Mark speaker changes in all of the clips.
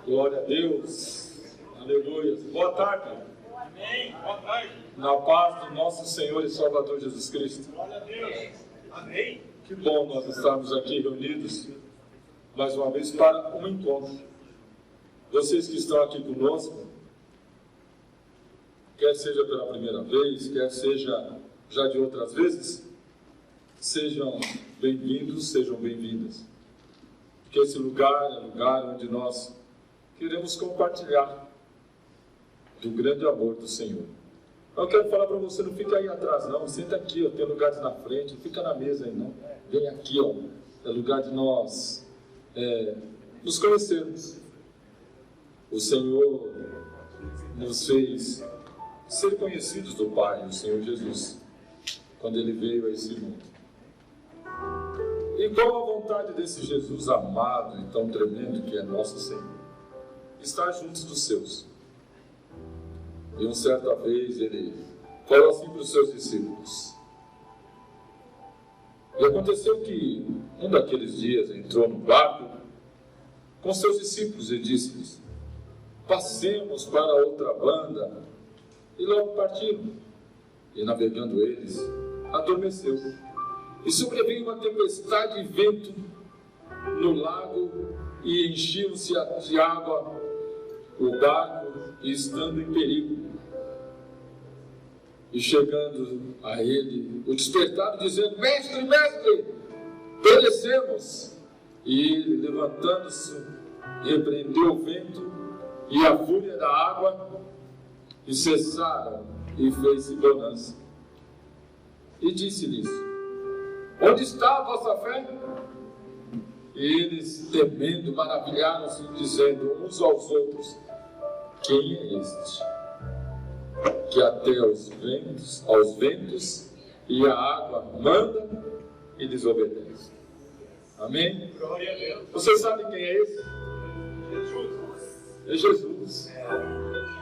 Speaker 1: Glória a Deus. Aleluia. Boa tarde.
Speaker 2: Amém. Boa tarde.
Speaker 1: Na paz do nosso Senhor e Salvador Jesus Cristo.
Speaker 2: Glória a Deus. Amém.
Speaker 1: Que bom nós estarmos aqui reunidos mais uma vez para um encontro. Vocês que estão aqui conosco, quer seja pela primeira vez, quer seja já de outras vezes, sejam bem-vindos, sejam bem-vindas. Porque esse lugar é o lugar onde nós queremos compartilhar do grande amor do Senhor. Eu quero falar para você, não fica aí atrás não, senta aqui, ó, tem lugares na frente, não fica na mesa aí não. Vem aqui, ó, é lugar de nós nos conhecermos. O Senhor nos fez ser conhecidos do Pai, o Senhor Jesus, quando Ele veio a esse mundo. E qual a vontade desse Jesus amado e tão tremendo que é nosso Senhor? Estar juntos dos seus. E uma certa vez Ele falou assim para os seus discípulos. E aconteceu que um daqueles dias entrou no barco com seus discípulos e disse-lhes: passemos para outra banda. E logo partiram. E navegando eles, adormeceu. E sobreveio uma tempestade e vento no lago, e enchiam-se de água o barco, e estando em perigo. E chegando a ele, o despertaram, dizendo: mestre, mestre, perecemos. E ele, levantando-se, repreendeu o vento e a fúria da água, e cessaram, e fez-se bonança. E disse-lhes: onde está a vossa fé? E eles, temendo, maravilharam-se, dizendo uns aos outros: quem é este, que até aos ventos e a água manda e desobedece? Amém?
Speaker 2: Glória a Deus.
Speaker 1: Vocês sabem quem é esse?
Speaker 2: Jesus.
Speaker 1: É Jesus.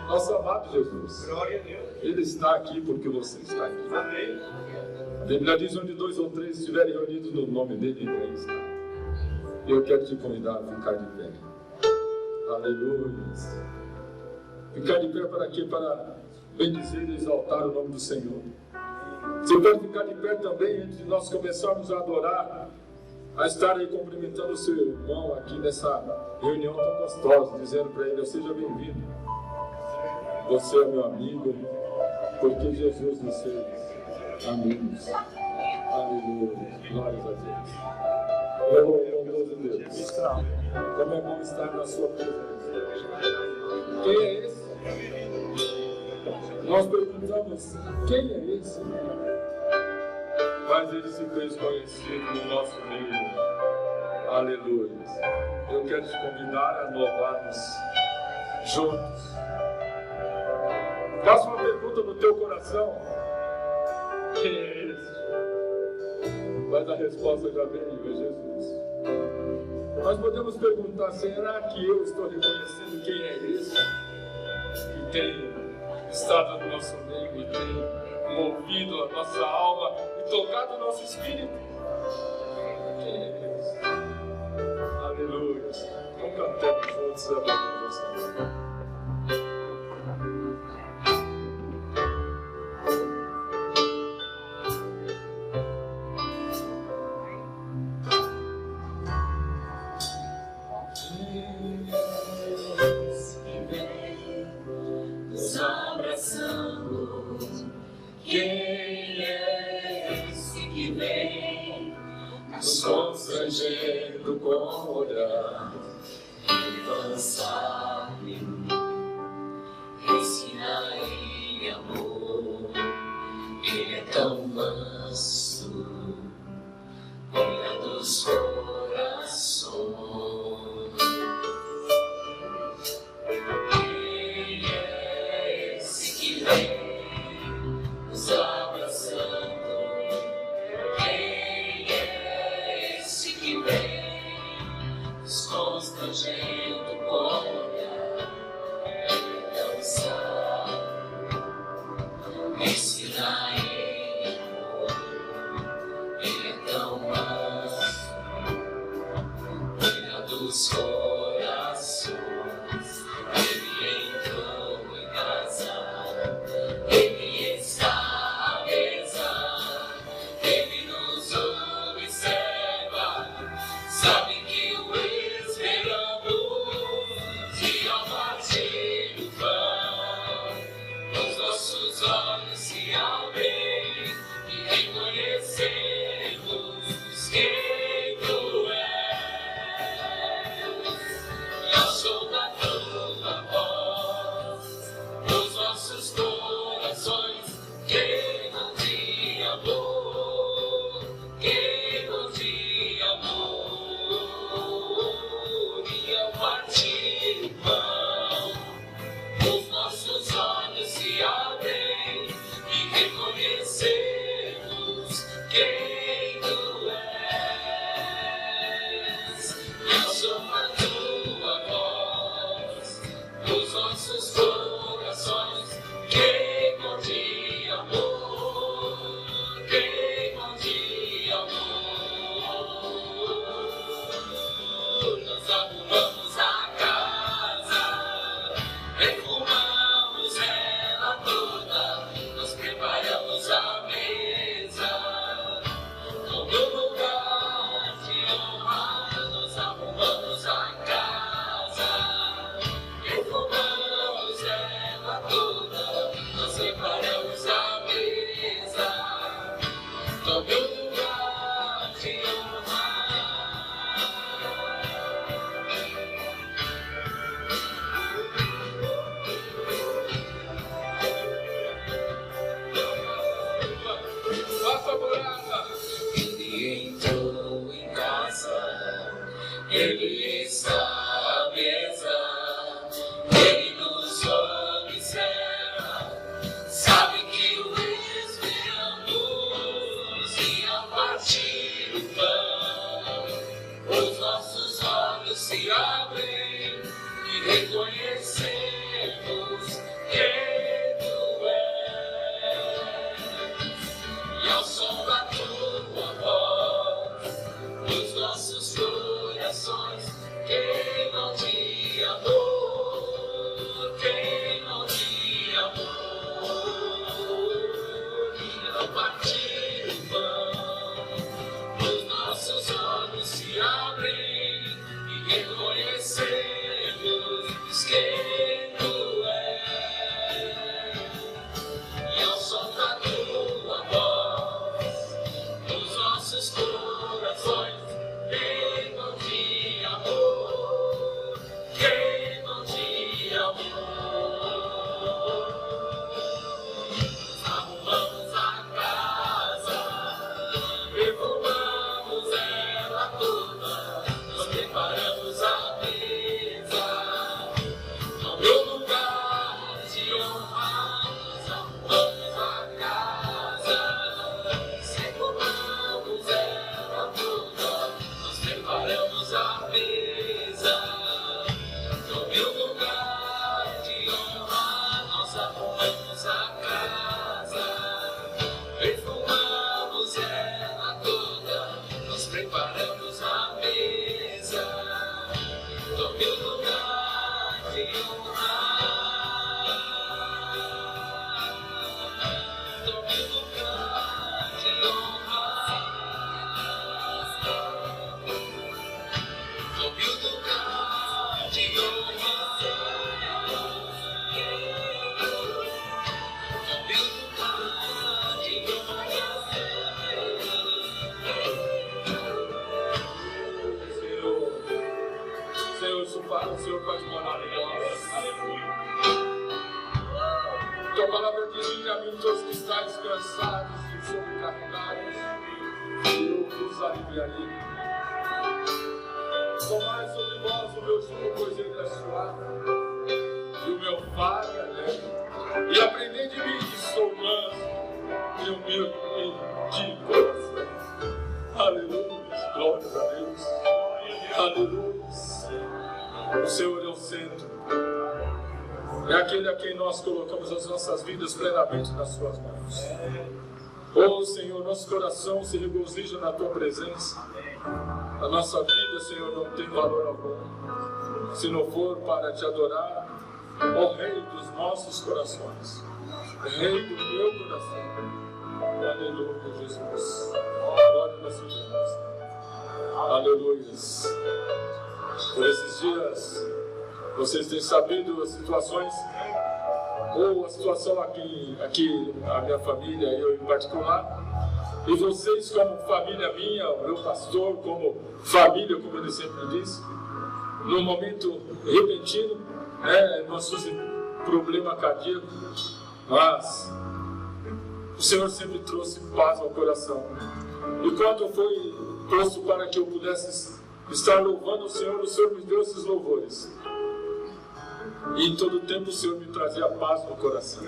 Speaker 1: Nosso amado Jesus.
Speaker 2: Glória a Deus.
Speaker 1: Ele está aqui porque você está aqui.
Speaker 2: Amém.
Speaker 1: A Bíblia diz: onde 2 ou 3 estiverem reunidos no nome dele, ele está. Eu quero te convidar a ficar de pé. Aleluia. Ficar de pé para quê? Para bendizer e exaltar o nome do Senhor. Você pode ficar de pé também antes de nós começarmos a adorar, a estar aí cumprimentando o seu irmão aqui nessa reunião tão gostosa, dizendo para ele: seja bem-vindo. Você é meu amigo, porque Jesus nos fez amigos. Aleluia. Glórias a Deus. Oh, bondoso Deus. Como é bom estar na sua presença. Quem é esse? Nós perguntamos: quem é esse? Mas ele se fez conhecido no nosso meio. Aleluia. Eu quero te convidar a louvarmos juntos. Faça uma pergunta no teu coração: quem é esse? Mas a resposta já veio: é Jesus. Nós podemos perguntar: será que eu estou reconhecendo quem é esse que tem estado no nosso meio e tem movido a nossa alma e tocado o nosso espírito? Quem é esse? Aleluia. Vamos cantar juntos a palavra do Senhor.
Speaker 3: Constrangendo com o olhar, incansável, ensina em amor. Ele é tão manso, cuida dos corações. Quem é esse que vem nos abraçando? Constrangendo com o olhar, ele é tão sábio, ensina em amor. Ele é tão manso, cuida dos corações. Ele está à mesa, Ele nos observa, sabe que o esperamos e a partir do pão, os nossos olhos se abrem e reconhecemos quem tu és. E ao som da tua voz, os nossos corações queimam de amor, queimam de amor. E ao partir do pão, os nossos olhos se abrem e reconhecemos quem tu és. E ao som da tua voz, os nossos corações queimam de amor, queimam de amor. Arrumamos a casa, reformamos ela toda, nós preparamos a mesa, no meu lugar de honra, nós arrumamos a casa, reformamos ela toda, nós preparamos a mesa, no meu lugar de honra, nós arrumamos a casa, perfumamos ela toda, nós preparamos a mesa, no meu lugar de honra, no meu lugar de honra, no meu lugar de honra, no meu lugar de
Speaker 1: Senhor, o Senhor pode morar em nós. Tua palavra diz: vinde a mim todos que estáis cansados e sobrecarregados, e eu vos aliviarei. Tomai sobre vós o meu jugo, pois ele é suave, e o meu fardo é leve. E aprendei de mim, que sou manso e humilde de coração. Aleluia, glórias a Deus. Aleluia. O Senhor é o centro. É aquele a quem nós colocamos as nossas vidas plenamente nas suas mãos. Oh Senhor, nosso coração se regozija na tua presença. A nossa vida, Senhor, não tem valor algum se não for para te adorar, ó Rei dos nossos corações, Rei do meu coração. Aleluia, Jesus. Glória a Deus. Aleluia. Por esses dias, vocês têm sabido as situações, ou a situação aqui a minha família, eu em particular, e vocês como família minha, o meu pastor como família, como ele sempre disse, num momento repentino, nós tivemos problema cardíaco, mas o Senhor sempre trouxe paz ao coração. E quando foi posto para que eu pudesse estar louvando o Senhor me deu esses louvores. E em todo tempo o Senhor me trazia paz no coração.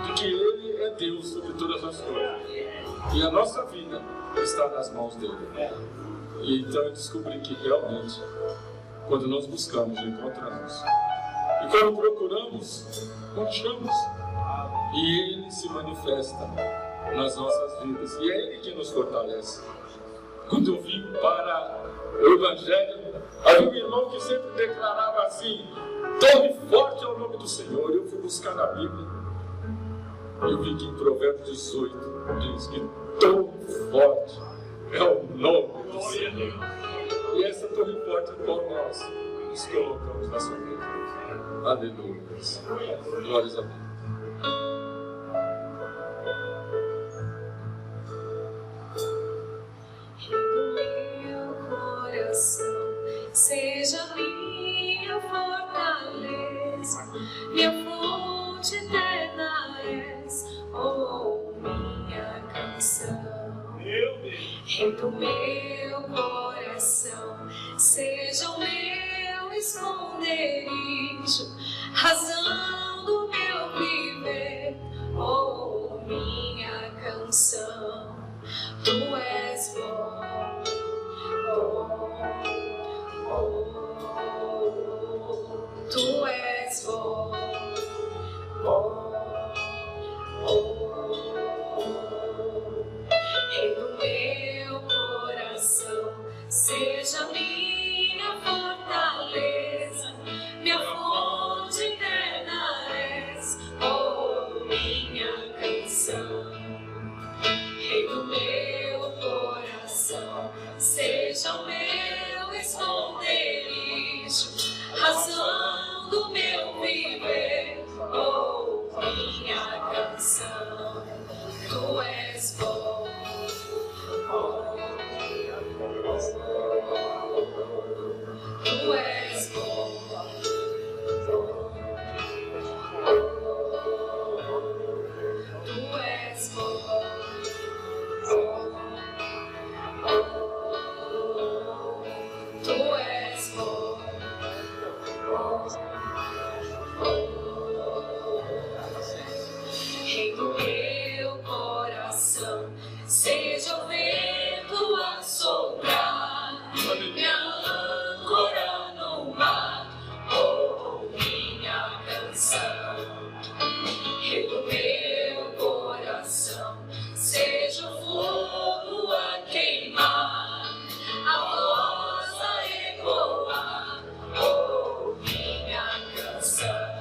Speaker 1: De que Ele é Deus sobre todas as coisas. E a nossa vida está nas mãos dEle. E então eu descobri que realmente, quando nós buscamos, encontramos. E quando procuramos, achamos. E Ele se manifesta nas nossas vidas. E é Ele que nos fortalece. Quando eu vim para o Evangelho, havia um irmão que sempre declarava assim: tome forte ao nome do Senhor. Eu fui buscar na Bíblia. Eu vi que em Provérbios 18 diz que tão forte é o nome do Senhor. E essa torre forte é qual nós nos colocamos na sua vida. Aleluia. Glórias a Deus.
Speaker 4: Seja minha fortaleza, minha fonte eterna és, oh minha canção. Rei do meu coração, seja o meu esconderijo, razão do meu viver, oh, minha canção. Tu és bom, tu és bom, Rei do meu coração, seja minha fortaleza, minha fonte eterna és, oh, minha canção. Rei do meu coração, seja o meu esconderijo, razão do meu viver, oh, minha canção. Tu és bom, tu és bom, tu és bom. Tu és bom, Rei do meu coração, seja o vento a soprar, minha âncora no mar, oh, minha canção. Rei do meu coração, seja o fogo a queimar, a voz a ecoar, oh, minha canção.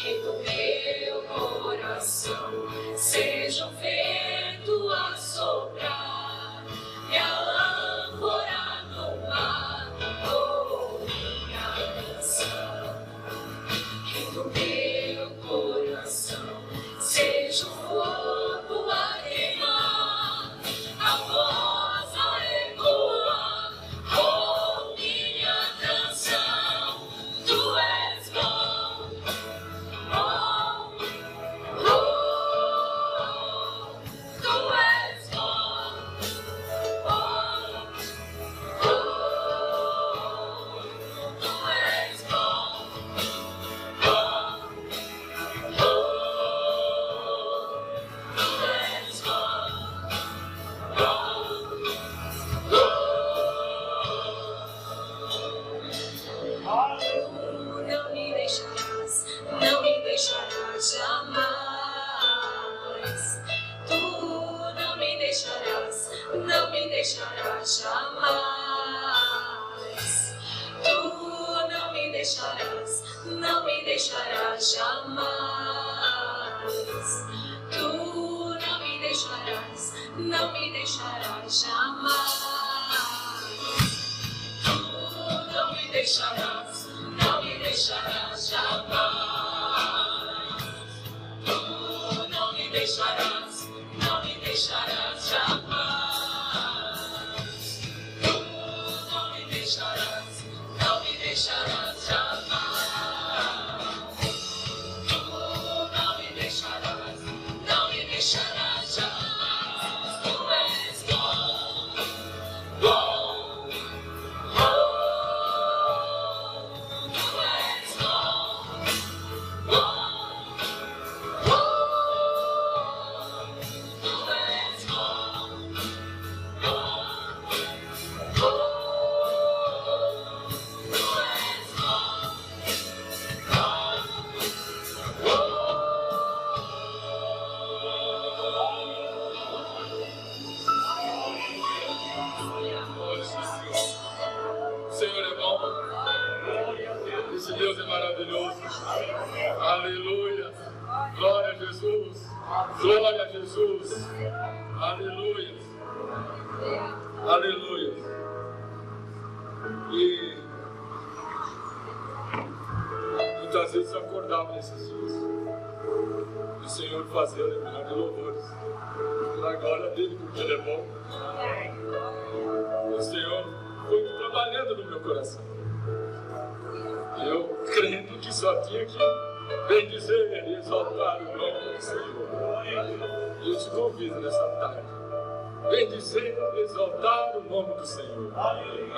Speaker 4: Rei do meu coração, seja o vento a soprar, minha âncora no mar, oh, minha canção. Rei do meu coração, seja o fogo a queimar, a voz a ecoar, oh, minha canção. Tu és bom, oh, oh, tu és bom, oh, oh, tu és bom, oh, oh, tu és bom, não me deixarás, não me deixarás jamais. Tu não me deixarás, não me deixarás jamais. Tu não me deixarás, não me deixarás jamais. Tu não me deixarás, não me deixarás jamais. Tu não me deixarás, não me deixarás jamais. Tu não me deixarás, não me deixarás jamais. Tu não me deixarás, não me deixarás jamais. Tu não me deixarás, não me deixarás jamais. Tu és bom, bom, bom. Tu és bom, bom, bom. Tu és bom, bom, bom. Tu és bom,
Speaker 1: O Senhor é bom. Esse Deus é maravilhoso. Aleluia. Glória a Jesus. Glória a Jesus. Aleluia. Aleluia. E muitas vezes eu acordava nesses dias. E o Senhor fazia o lembrar de louvores. Na glória dele, porque ele é bom. O Senhor foi trabalhando no meu coração. Eu crendo que só tinha que bendizer e exaltar o nome do Senhor. E eu te convido nessa tarde bendizer, exaltar o nome do Senhor. Aleluia.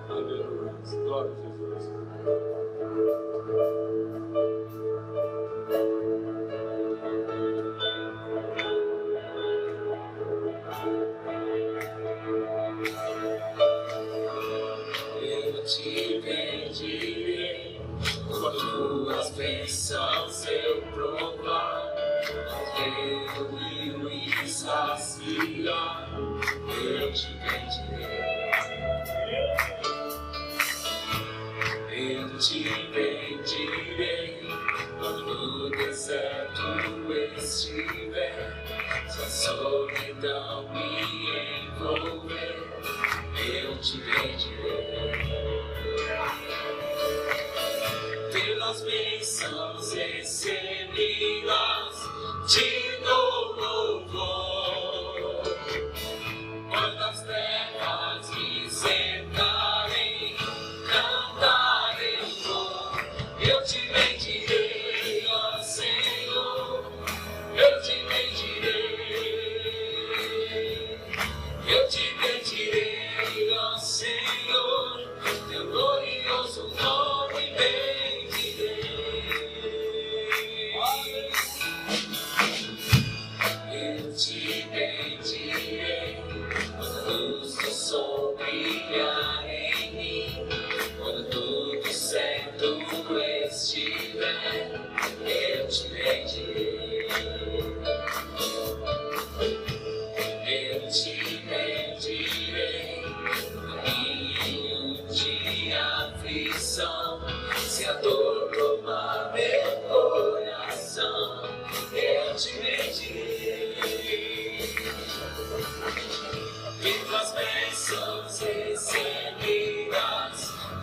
Speaker 1: Aleluia. Glória a Jesus.
Speaker 3: Eu te bendirei quando tuas bênçãos eu provar. Eu me saciar, eu te bendirei. Eu te bendirei quando no deserto estiver, se a solidão me envolver, eu te bendirei. Pelas bênçãos recebidas, te dou louvor. Quando as terras me cercarem, cantarei louvor. Eu te bendirei, ó Senhor. Eu te bendirei. Eu te bendirei, ó Senhor. Teu glorioso nome bendirei. Eu te bendirei quando a luz do sol brilhar em mim, quando tudo certo estiver, eu te bendirei. Eu te bendirei no caminho de aflição, se a dor tomar meu coração, eu te bendirei. Pelas bênçãos recebidas,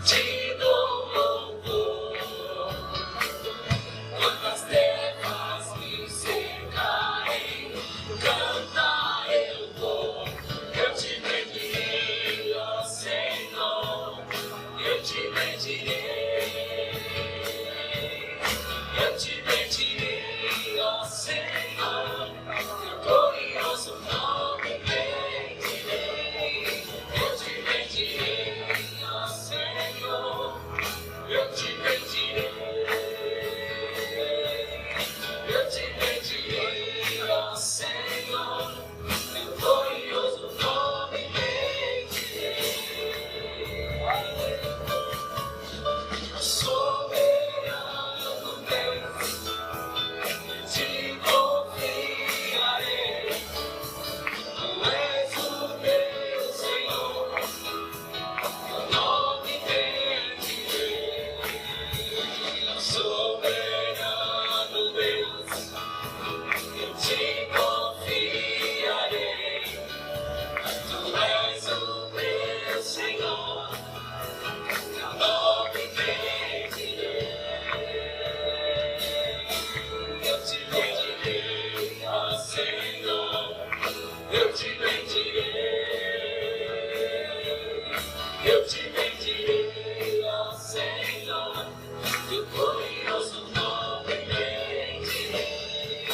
Speaker 3: te dou louvor. Quando as terras me cercarem, cantar eu vou. Eu te bendirei, ó Senhor. Eu te bendirei. Eu te bendirei, ó Senhor. Teu glorioso nome bendirei. Eu te bendirei, ó Senhor. Eu te bendirei. Eu te bendirei, ó Senhor. Teu glorioso nome bendirei. Soberano Deus, te confiarei. Tu és o meu Senhor, teu nome bendirei. Soberano Deus, eu te confiarei. Tu és o meu Senhor, teu nome bendirei. Eu te bendirei, ó Senhor. Eu te bendirei. Eu te bendirei, ó Senhor. Teu glorioso nome bendirei.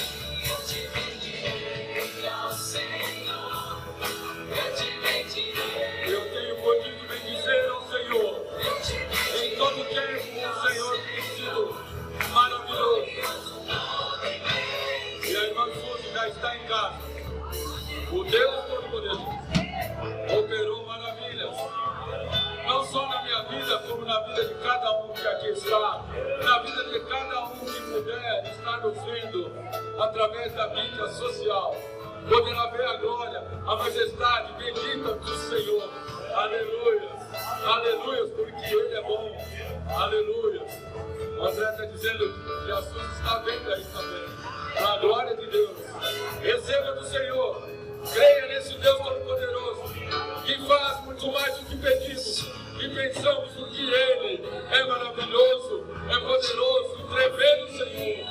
Speaker 3: Eu te bendirei, ó Senhor. Eu te bendirei.
Speaker 1: Eu tenho podido bendizer ao Senhor.
Speaker 3: Eu te
Speaker 1: Em todo tempo o Senhor tem sido maravilhoso. E a irmã Suzy já está em casa. O Deus Todo-Poderoso operou maravilhas. Não só na minha vida, como na vida de cada um que aqui está. Na vida de cada um que puder estar nos vendo através da mídia social. Poderá ver a glória, a majestade bendita do Senhor. Aleluia. Aleluia, porque Ele é bom. Aleluia. O André está dizendo que a Suzy está vendo aí também. A glória de Deus. Receba do Senhor. Creia nesse Deus Todo-Poderoso, que faz muito mais do que pedimos, que pensamos, porque Ele é maravilhoso, é poderoso, tremendo Senhor.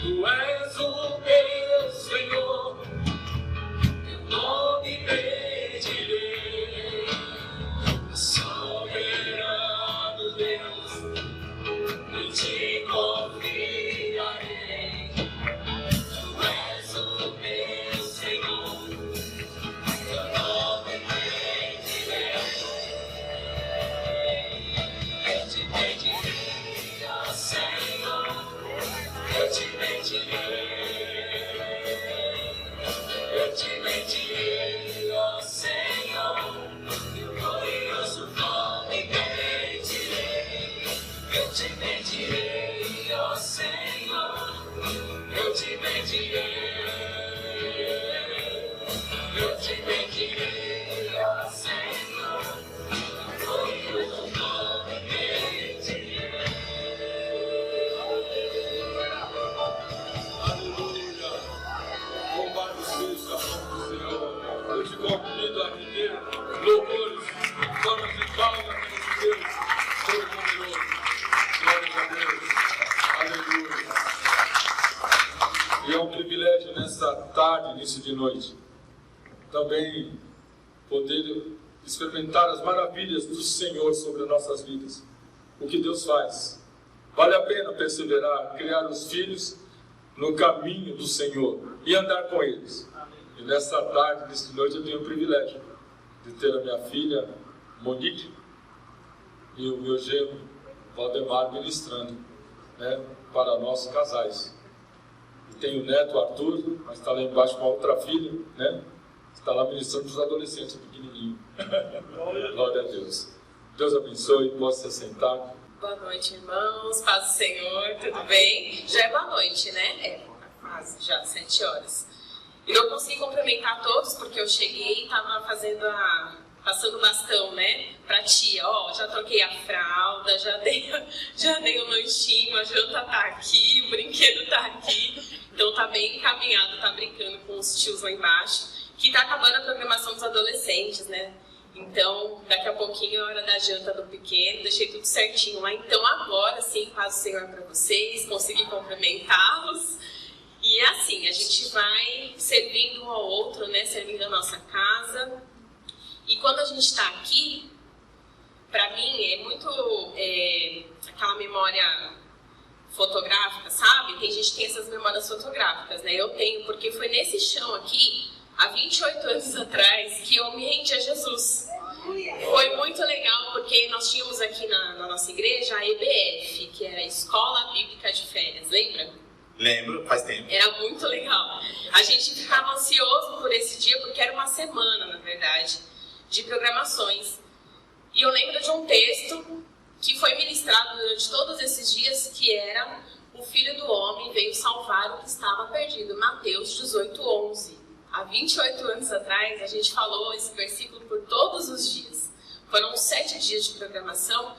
Speaker 1: Tu és o meu Senhor, teu nome bendirei. Soberano Deus, eu te confiarei. Tu és o início de noite, também poder experimentar as maravilhas do Senhor sobre as nossas vidas. O que Deus faz. Vale a pena perseverar, criar os filhos no caminho do Senhor e andar com eles. E nessa tarde, nesta noite, eu tenho o privilégio de ter a minha filha Monique e o meu genro Valdemar ministrando, né, para nós casais. E tenho o neto Arthur, mas está lá embaixo com a outra filha, né? Está lá ministrando para os adolescentes pequenininhos. Glória a Deus. Deus abençoe, possa se assentar.
Speaker 5: Boa noite, irmãos. Paz do Senhor, tudo bem? Já é boa noite, né? É, quase, já 7 horas. E não consegui cumprimentar todos, porque eu cheguei e estava passando o bastão, né? Pra tia, ó, já troquei a fralda, já dei o lanchinho, a janta tá aqui, o brinquedo tá aqui. Então tá bem encaminhado, tá brincando com os tios lá embaixo. Que tá acabando a programação dos adolescentes, né? Então, daqui a pouquinho é a hora da janta do pequeno, deixei tudo certinho lá. Então, agora sim, paz do Senhor para vocês, consegui cumprimentá-los. E é assim, a gente vai servindo um ao outro, né? Servindo a nossa casa. E quando a gente está aqui, para mim é muito aquela memória fotográfica, sabe? Tem gente que tem essas memórias fotográficas, né? Eu tenho, porque foi nesse chão aqui, há 28 anos atrás, que eu me rendi a Jesus. Foi muito legal, porque nós tínhamos aqui na nossa igreja a EBF, que era a Escola Bíblica de Férias, lembra?
Speaker 6: Lembro, faz tempo.
Speaker 5: Era muito legal. A gente ficava ansioso por esse dia, porque era uma semana, na verdade, de programações. E eu lembro de um texto que foi ministrado durante todos esses dias, que era: o Filho do Homem veio salvar o que estava perdido. Mateus 18:11. Há 28 anos atrás, a gente falou esse versículo por todos os dias. Foram 7 dias de programação.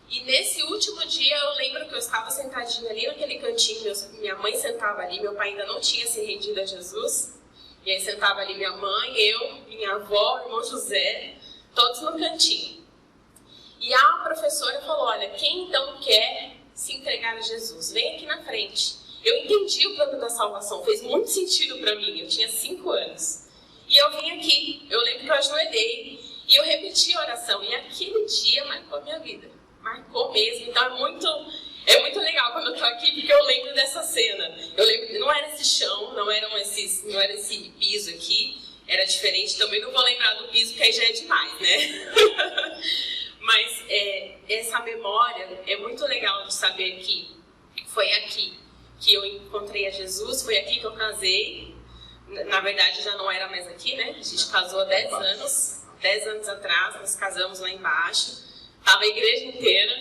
Speaker 5: E nesse último dia, eu lembro que eu estava sentadinha ali naquele cantinho. Minha mãe sentava ali, meu pai ainda não tinha se rendido a Jesus. E aí sentava ali minha mãe, eu, minha avó, o irmão José, todos no cantinho. E a professora falou: olha, quem então quer se entregar a Jesus? Vem aqui na frente. Eu entendi o plano da salvação, fez muito sentido para mim, eu tinha 5 anos. E eu vim aqui, eu lembro que eu ajoelhei e eu repeti a oração. E aquele dia marcou a minha vida, marcou mesmo. Então é muito legal quando eu tô aqui, porque eu lembro dessa cena. Eu lembro, não era esse chão, não era esse piso aqui, era diferente. Também não vou lembrar do piso, porque aí já é demais, né? Mas essa memória é muito legal de saber que foi aqui que eu encontrei a Jesus, foi aqui que eu casei. Na verdade, já não era mais aqui, né? A gente casou há 10 anos. 10 anos atrás, nós casamos lá embaixo. Tava a igreja inteira.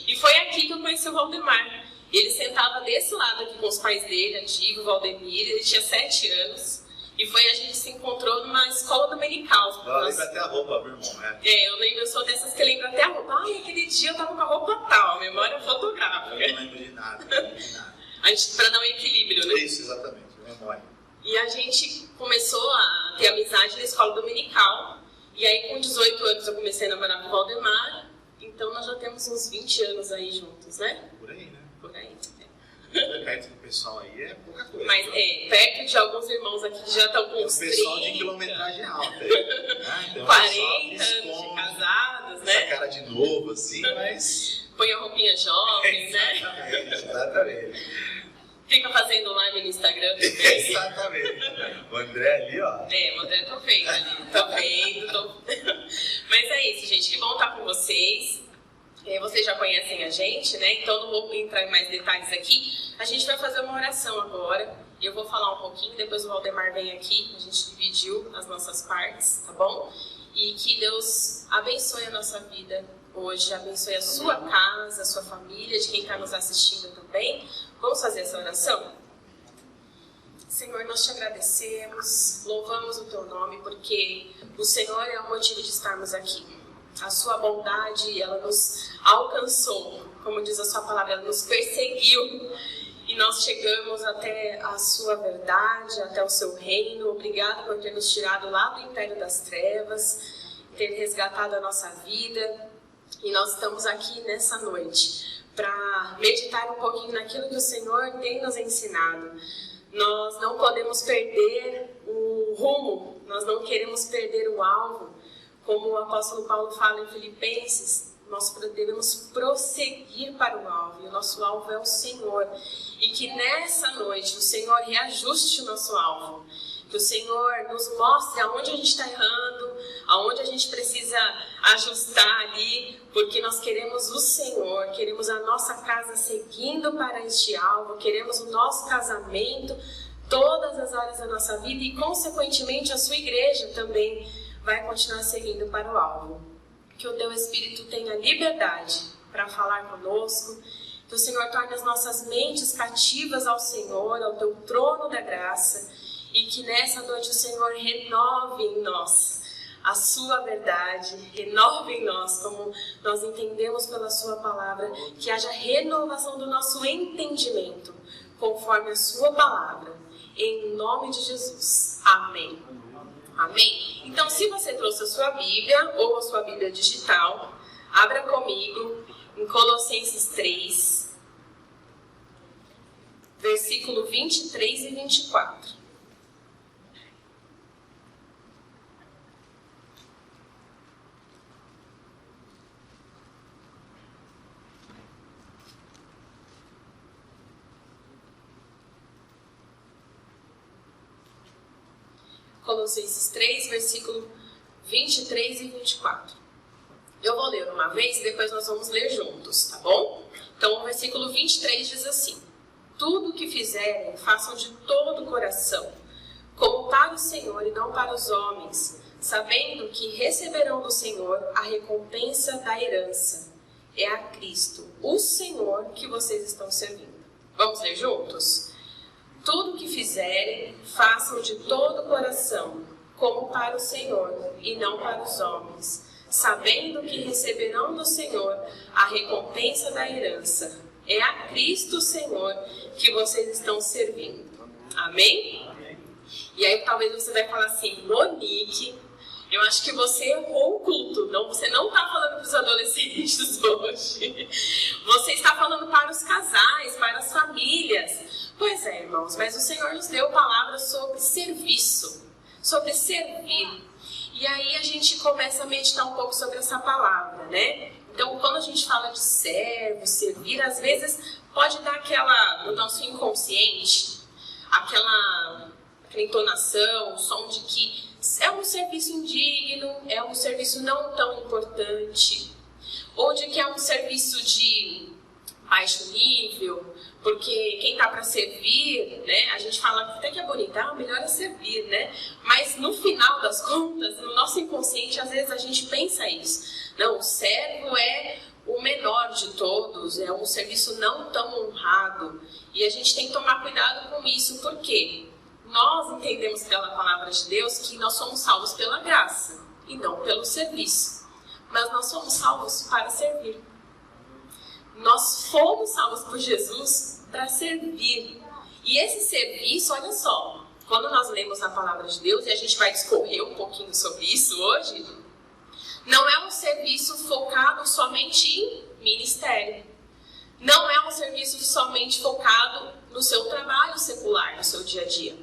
Speaker 5: E foi aqui que eu conheci o Valdemar. Ele sentava desse lado aqui com os pais dele, antigo, Valdemir. Ele tinha 7 anos. E a gente se encontrou numa escola dominical.
Speaker 6: Eu lembro até a roupa, meu irmão, né?
Speaker 5: Eu lembro, eu sou dessas que lembro até a roupa. Ai, aquele dia eu tava com a roupa tal, memória fotográfica.
Speaker 6: Eu não lembro de nada,
Speaker 5: A gente, pra dar um equilíbrio, né?
Speaker 6: Isso, exatamente, memória.
Speaker 5: E a gente começou a ter amizade na escola dominical. E aí, com 18 anos, eu comecei a namorar com o Valdemar. Então, nós já temos uns 20 anos aí juntos, né?
Speaker 6: Por aí, né?
Speaker 5: Por aí.
Speaker 6: Perto do pessoal aí é pouca coisa.
Speaker 5: Mas perto de alguns irmãos aqui que já estão com uns 30.
Speaker 6: Pessoal de quilometragem alta. Né? Então,
Speaker 5: 40 anos de casados, né?
Speaker 6: Essa cara de novo, assim, mas...
Speaker 5: Põe a roupinha jovem, né?
Speaker 6: Exatamente.
Speaker 5: Fica fazendo live no Instagram também.
Speaker 6: Exatamente. O André ali, ó.
Speaker 5: O André tô vendo ali. Tô vendo. Mas é isso, gente. Que bom estar com vocês. Vocês já conhecem a gente, né? Então não vou entrar em mais detalhes aqui. A gente vai fazer uma oração agora. Eu vou falar um pouquinho, depois o Valdemar vem aqui. A gente dividiu as nossas partes, tá bom? E que Deus abençoe a nossa vida hoje, abençoe a sua casa, a sua família, de quem está nos assistindo também. Vamos fazer essa oração? Senhor, nós te agradecemos, louvamos o teu nome, porque o Senhor é o motivo de estarmos aqui. A sua bondade, ela nos alcançou, como diz a sua palavra, ela nos perseguiu. E nós chegamos até a sua verdade, até o seu reino. Obrigada por ter nos tirado lá do império das trevas, ter resgatado a nossa vida. E nós estamos aqui nessa noite para meditar um pouquinho naquilo que o Senhor tem nos ensinado. Nós não podemos perder o rumo, nós não queremos perder o alvo. Como o apóstolo Paulo fala em Filipenses, nós devemos prosseguir para o alvo, e o nosso alvo é o Senhor. E que nessa noite o Senhor reajuste o nosso alvo, que o Senhor nos mostre aonde a gente está errando, aonde a gente precisa ajustar ali, porque nós queremos o Senhor, queremos a nossa casa seguindo para este alvo, queremos o nosso casamento, todas as áreas da nossa vida e, consequentemente, a sua igreja também vai continuar seguindo para o alvo. Que o Teu Espírito tenha liberdade para falar conosco, que o Senhor torne as nossas mentes cativas ao Senhor, ao Teu trono da graça, e que nessa noite o Senhor renove em nós a sua verdade, renove em nós, como nós entendemos pela sua palavra, que haja renovação do nosso entendimento, conforme a sua palavra, em nome de Jesus. Amém. Amém? Então, se você trouxe a sua Bíblia ou a sua Bíblia digital, abra comigo em Colossenses 3, versículo 23 e 24. Colossenses 3, versículo 23 e 24. Eu vou ler uma vez e depois nós vamos ler juntos, tá bom? Então, o versículo 23 diz assim: tudo o que fizerem, façam de todo o coração, como para o Senhor e não para os homens, sabendo que receberão do Senhor a recompensa da herança. É a Cristo, o Senhor, que vocês estão servindo. Vamos ler juntos? Tudo o que fizerem, façam de todo o coração, como para o Senhor e não para os homens, sabendo que receberão do Senhor a recompensa da herança. É a Cristo, Senhor, que vocês estão servindo. Amém? E aí talvez você vai falar assim: Monique, eu acho que você errou o culto. Não, você não está falando para os adolescentes hoje. Você está falando para os casais, para as famílias. Pois é, irmãos, mas o Senhor nos deu palavras sobre serviço, sobre servir. E aí a gente começa a meditar um pouco sobre essa palavra, né? Então, quando a gente fala de servo, servir, às vezes pode dar aquela, no nosso inconsciente, aquela entonação, o som de que é um serviço indigno, é um serviço não tão importante, ou de que é um serviço de baixo nível, porque quem está para servir, né, a gente fala até que é bonito, melhor é servir, né? Mas no final das contas, no nosso inconsciente, às vezes a gente pensa isso. Não, o servo é o menor de todos, é um serviço não tão honrado. E a gente tem que tomar cuidado com isso, porque nós entendemos pela palavra de Deus que nós somos salvos pela graça e não pelo serviço. Mas nós somos salvos para servir. Nós fomos salvos por Jesus para servir. E esse serviço, olha só, quando nós lemos a palavra de Deus, e a gente vai discorrer um pouquinho sobre isso hoje, não é um serviço focado somente em ministério. Não é um serviço somente focado no seu trabalho secular, no seu dia a dia.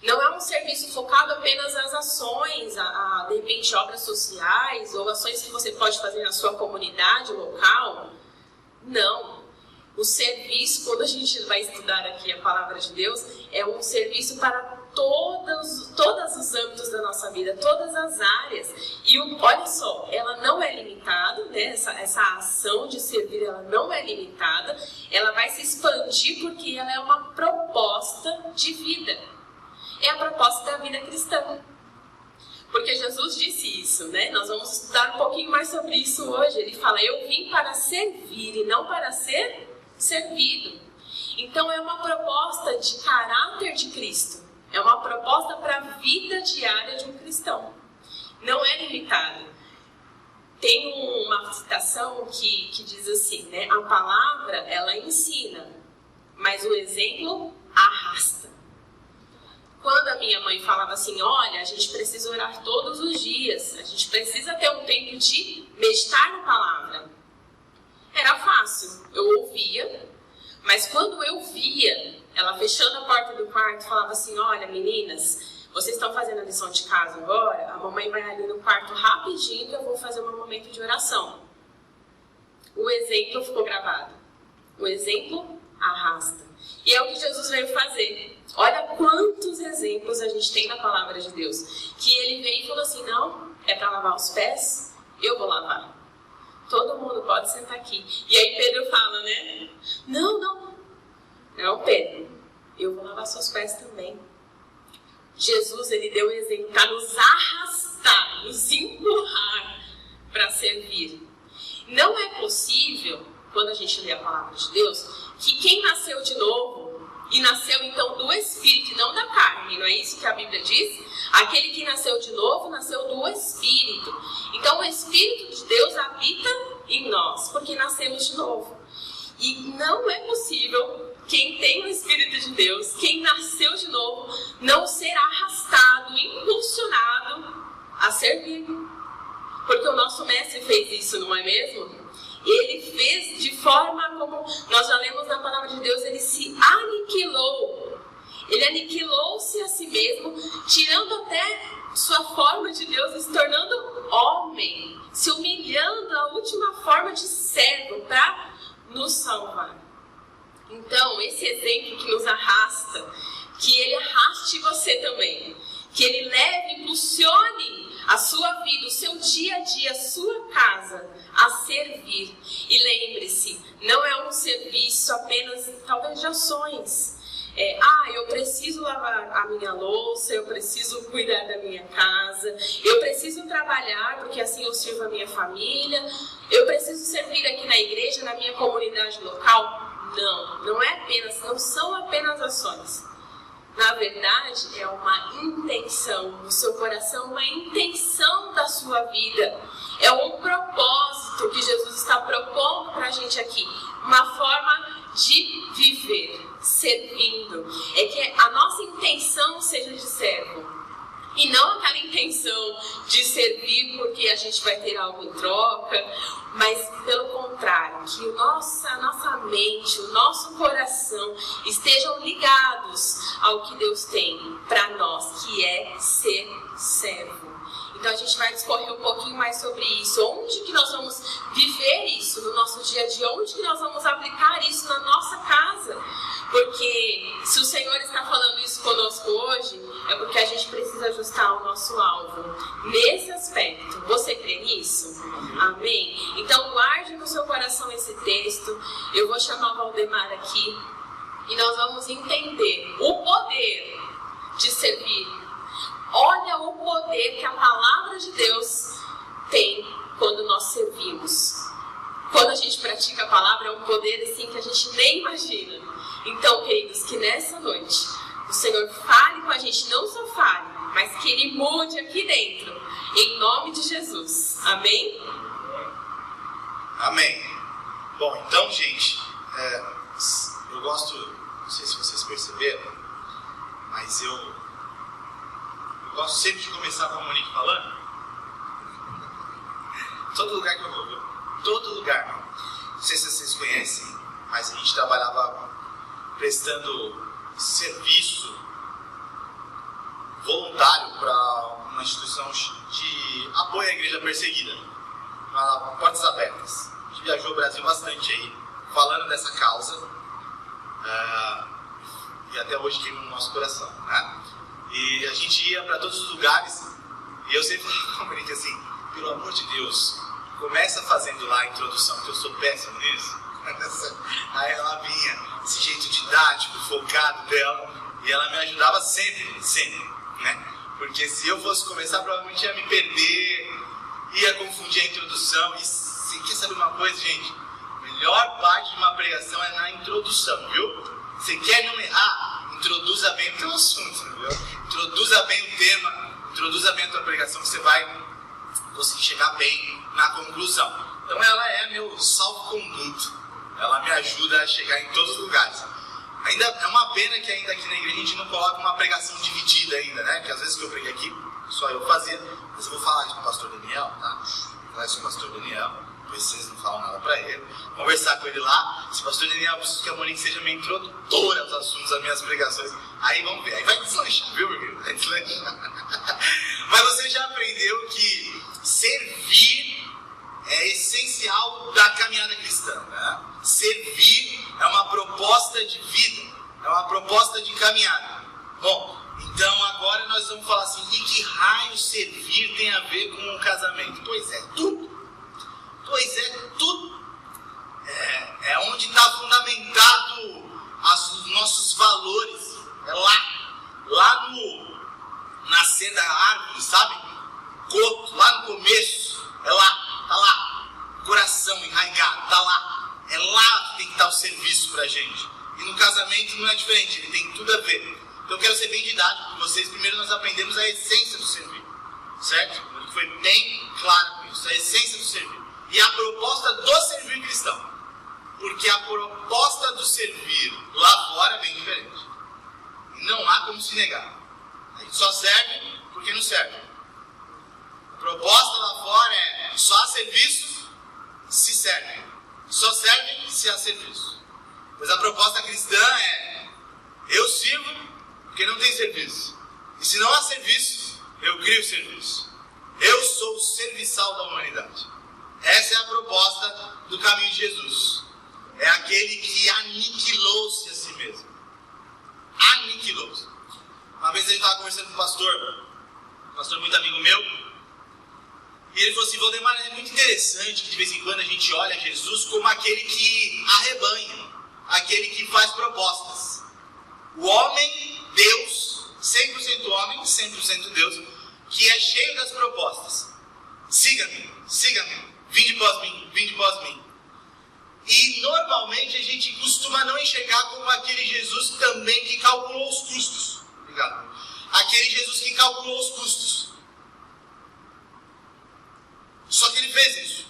Speaker 5: Não é um serviço focado apenas nas ações, de repente obras sociais, ou ações que você pode fazer na sua comunidade local. Não. O serviço, quando a gente vai estudar aqui a palavra de Deus, é um serviço para todos os âmbitos da nossa vida, todas as áreas. E olha só, ela não é limitada, né? Essa ação de servir, ela não é limitada, ela vai se expandir porque ela é uma proposta de vida. É a proposta da vida cristã. Porque Jesus disse isso, né? Nós vamos estudar um pouquinho mais sobre isso hoje. Ele fala: eu vim para servir e não para ser servido. Então é uma proposta de caráter de Cristo. É uma proposta para a vida diária de um cristão. Não é limitado. Tem uma citação que diz assim, né? A palavra, ela ensina, mas o exemplo arrasta. Quando a minha mãe falava assim: olha, a gente precisa orar todos os dias, a gente precisa ter um tempo de meditar na palavra, era fácil, eu ouvia, Mas quando eu via ela fechando a porta do quarto, falava assim: olha, meninas, vocês estão fazendo a lição de casa agora? A mamãe vai ali no quarto rapidinho que eu vou fazer um momento de oração. O exemplo ficou gravado. O exemplo arrasta. E é o que Jesus veio fazer. Olha quantos exemplos a gente tem na palavra de Deus. Que ele veio e falou assim: não, é para lavar os pés? Eu vou lavar. Todo mundo pode sentar aqui. E aí Pedro fala, né? Não, Pedro, eu vou lavar seus pés também. Jesus, ele deu o exemplo para nos arrastar, nos empurrar para servir. Não é possível, quando a gente lê a palavra de Deus, que quem nasceu de novo, e nasceu então do Espírito e não da carne, não é isso que a Bíblia diz? Aquele que nasceu de novo, nasceu do Espírito. Então o Espírito de Deus habita em nós, porque nascemos de novo. E não é possível quem tem o Espírito de Deus, quem nasceu de novo, não ser arrastado, impulsionado a servir. Porque o nosso mestre fez isso, não é mesmo? Ele fez de forma como nós já lemos na palavra de Deus, ele se aniquilou. Ele aniquilou-se a si mesmo, tirando até sua forma de Deus e se tornando homem, se humilhando à última forma de servo para nos salvar. Então, esse exemplo que nos arrasta, que ele arraste você também, que ele leve, impulsione a sua vida, o seu dia a dia, a sua casa a servir. E lembre-se, não é um serviço apenas, talvez, de ações. Eu preciso lavar a minha louça, eu preciso cuidar da minha casa, eu preciso trabalhar porque assim eu sirvo a minha família, eu preciso servir aqui na igreja, na minha comunidade local. Não são apenas ações. Na verdade, é uma intenção do seu coração, uma intenção da sua vida. É um propósito que Jesus está propondo para a gente aqui. Uma forma de viver, servindo. É que a nossa intenção seja de servo. E não aquela intenção de servir porque a gente vai ter algo em troca, mas pelo contrário, que a nossa mente, o nosso coração estejam ligados ao que Deus tem para nós, que é ser servo. Então a gente vai discorrer um pouquinho mais sobre isso. Onde que nós vamos viver isso no nosso dia a dia? Onde que nós vamos aplicar isso na nossa casa? Porque se o Senhor está falando isso conosco hoje, é porque a gente precisa ajustar o nosso alvo nesse aspecto. Você crê nisso? Amém? Então guarde no seu coração esse texto. Eu vou chamar o Valdemar aqui e nós vamos entender o poder de servir. Olha o poder que a palavra de Deus tem quando nós servimos. Quando a gente pratica a palavra, é um poder assim que a gente nem imagina. Então, queridos, que nessa noite o Senhor fale com a gente, não só fale, mas que Ele mude aqui dentro, em nome de Jesus. Amém?
Speaker 6: Amém. Bom, então, gente, eu gosto, não sei se vocês perceberam, mas eu gosto sempre de começar com a Monique falando. Todo lugar que eu vou, viu? Todo lugar. Não sei se vocês conhecem, mas a gente trabalhava prestando serviço voluntário para uma instituição de apoio à igreja perseguida, na Portas Abertas. A gente viajou o Brasil bastante aí, falando dessa causa, e até hoje queima no nosso coração, né? E a gente ia para todos os lugares, e eu sempre falava com a Monique assim: pelo amor de Deus, começa fazendo lá a introdução, que eu sou péssimo nisso. Aí ela vinha, esse jeito didático, focado dela, e ela me ajudava sempre, né? Porque se eu fosse começar, provavelmente ia me perder, ia confundir a introdução. E se quer saber uma coisa, gente? A melhor parte de uma pregação é na introdução, viu? Você quer não errar? Introduza bem o teu assunto, viu? Introduza bem o tema, introduza bem a tua pregação, que você vai conseguir chegar bem na conclusão. Então ela é meu salvo-conduto. Ela me ajuda a chegar em todos os lugares. Ainda é uma pena que ainda aqui na igreja a gente não coloca uma pregação dividida ainda, né? Que às vezes que eu preguei aqui, só eu fazia. Mas eu vou falar isso com o pastor Daniel, tá? Vou falar isso com o pastor Daniel, Depois vocês não falam nada pra ele. Conversar com ele lá. Se o pastor Daniel, eu preciso que a Monique seja minha introdutora aos assuntos das minhas pregações. Aí vamos ver. Aí vai deslanchar, viu, meu querido? Vai deslanchar. Mas você já aprendeu que servir é essencial da caminhada cristã, né? Servir é uma proposta de vida. É uma proposta de caminhada. Bom, então agora nós vamos falar assim, e que raio servir tem a ver com o casamento? Pois é, tudo. Pois é, tudo. É onde está fundamentado os nossos valores. É lá no nascer da árvore, sabe? Coto, lá no começo. É lá, tá lá. Coração enraigado, tá lá. É lá que tem que estar o serviço pra gente. E no casamento não é diferente, ele tem tudo a ver. Então eu quero ser bem didático com vocês. Primeiro nós aprendemos a essência do servir, certo? Foi bem claro com isso, a essência do servir. E a proposta do servir cristão. Porque a proposta do servir lá fora é bem diferente. E não há como se negar. A gente só serve porque não serve. A proposta lá fora é só há serviço se serve. Só serve se há serviço. Pois a proposta cristã é: eu sirvo porque não tem serviço. E se não há serviço, eu crio serviço. Eu sou o serviçal da humanidade. Essa é a proposta do caminho de Jesus. É aquele que aniquilou-se a si mesmo. Aniquilou-se. Uma vez a gente estava conversando com um pastor muito amigo meu, e ele falou assim: Valdemar, é muito interessante que de vez em quando a gente olha Jesus como aquele que arrebanha, aquele que faz propostas. O homem, Deus, 100% homem, 100% Deus, que é cheio das propostas. Siga-me, siga-me, vinde após mim, vinde após mim. E normalmente a gente costuma não enxergar como aquele Jesus também que calculou os custos. Obrigado. Aquele Jesus que calculou os custos. Só que ele fez isso.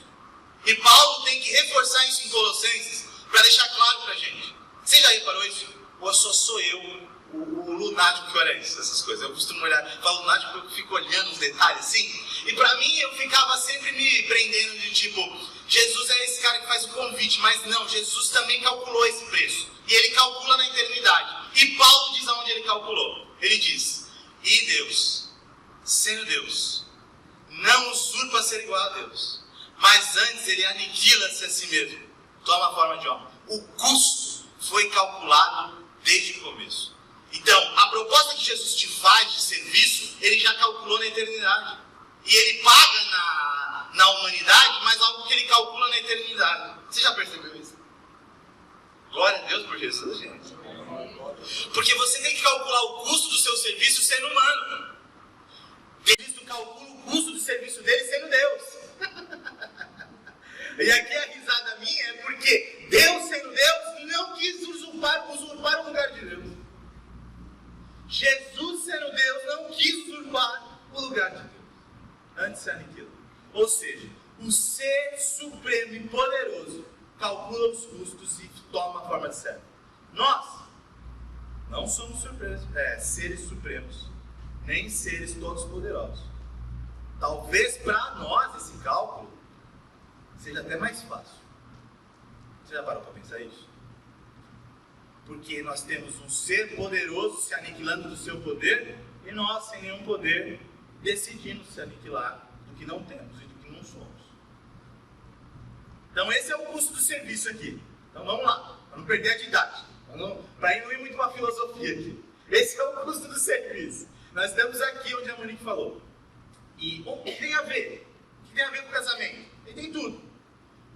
Speaker 6: E Paulo tem que reforçar isso em Colossenses para deixar claro pra gente. Você já reparou isso? Ou só sou eu, o lunático que olha isso, essas coisas? Eu costumo olhar, falo lunático porque eu fico olhando os detalhes assim. E pra mim eu ficava sempre me prendendo de tipo, Jesus é esse cara que faz o convite, mas não, Jesus também calculou esse preço. E ele calcula na eternidade. E Paulo diz aonde ele calculou. Ele diz: e Deus, sendo Deus, não usurpa ser igual a Deus, mas antes ele aniquila-se a si mesmo, toma a forma de homem. O custo foi calculado desde o começo. Então, a proposta que Jesus te faz de serviço, ele já calculou na eternidade. E ele paga na humanidade, mas algo que ele calcula na eternidade. Você já percebeu isso? Glória a Deus por Jesus, gente. Porque você tem que calcular o custo do seu serviço sendo humano. Cristo calcula o custo do serviço dele sendo Deus. E aqui a risada minha é porque Deus, sendo Deus, não quis usurpar o lugar de Deus. Jesus, sendo Deus, não quis usurpar o lugar de Deus. Antes se aniquila. Ou seja, o ser supremo e poderoso calcula os custos e toma a forma de servo. Nós não somos seres supremos, nem seres todos poderosos. Talvez para nós esse cálculo seja até mais fácil. Você já parou para pensar isso? Porque nós temos um ser poderoso se aniquilando do seu poder, e nós, sem nenhum poder, decidimos se aniquilar do que não temos e do que não somos. Então esse é o custo do serviço aqui. Então vamos lá, para não perder a didática, para não ir muito para a filosofia aqui. Esse é o custo do serviço. Nós estamos aqui onde a Monique falou. E o que tem a ver? O que tem a ver com o casamento? Ele tem tudo.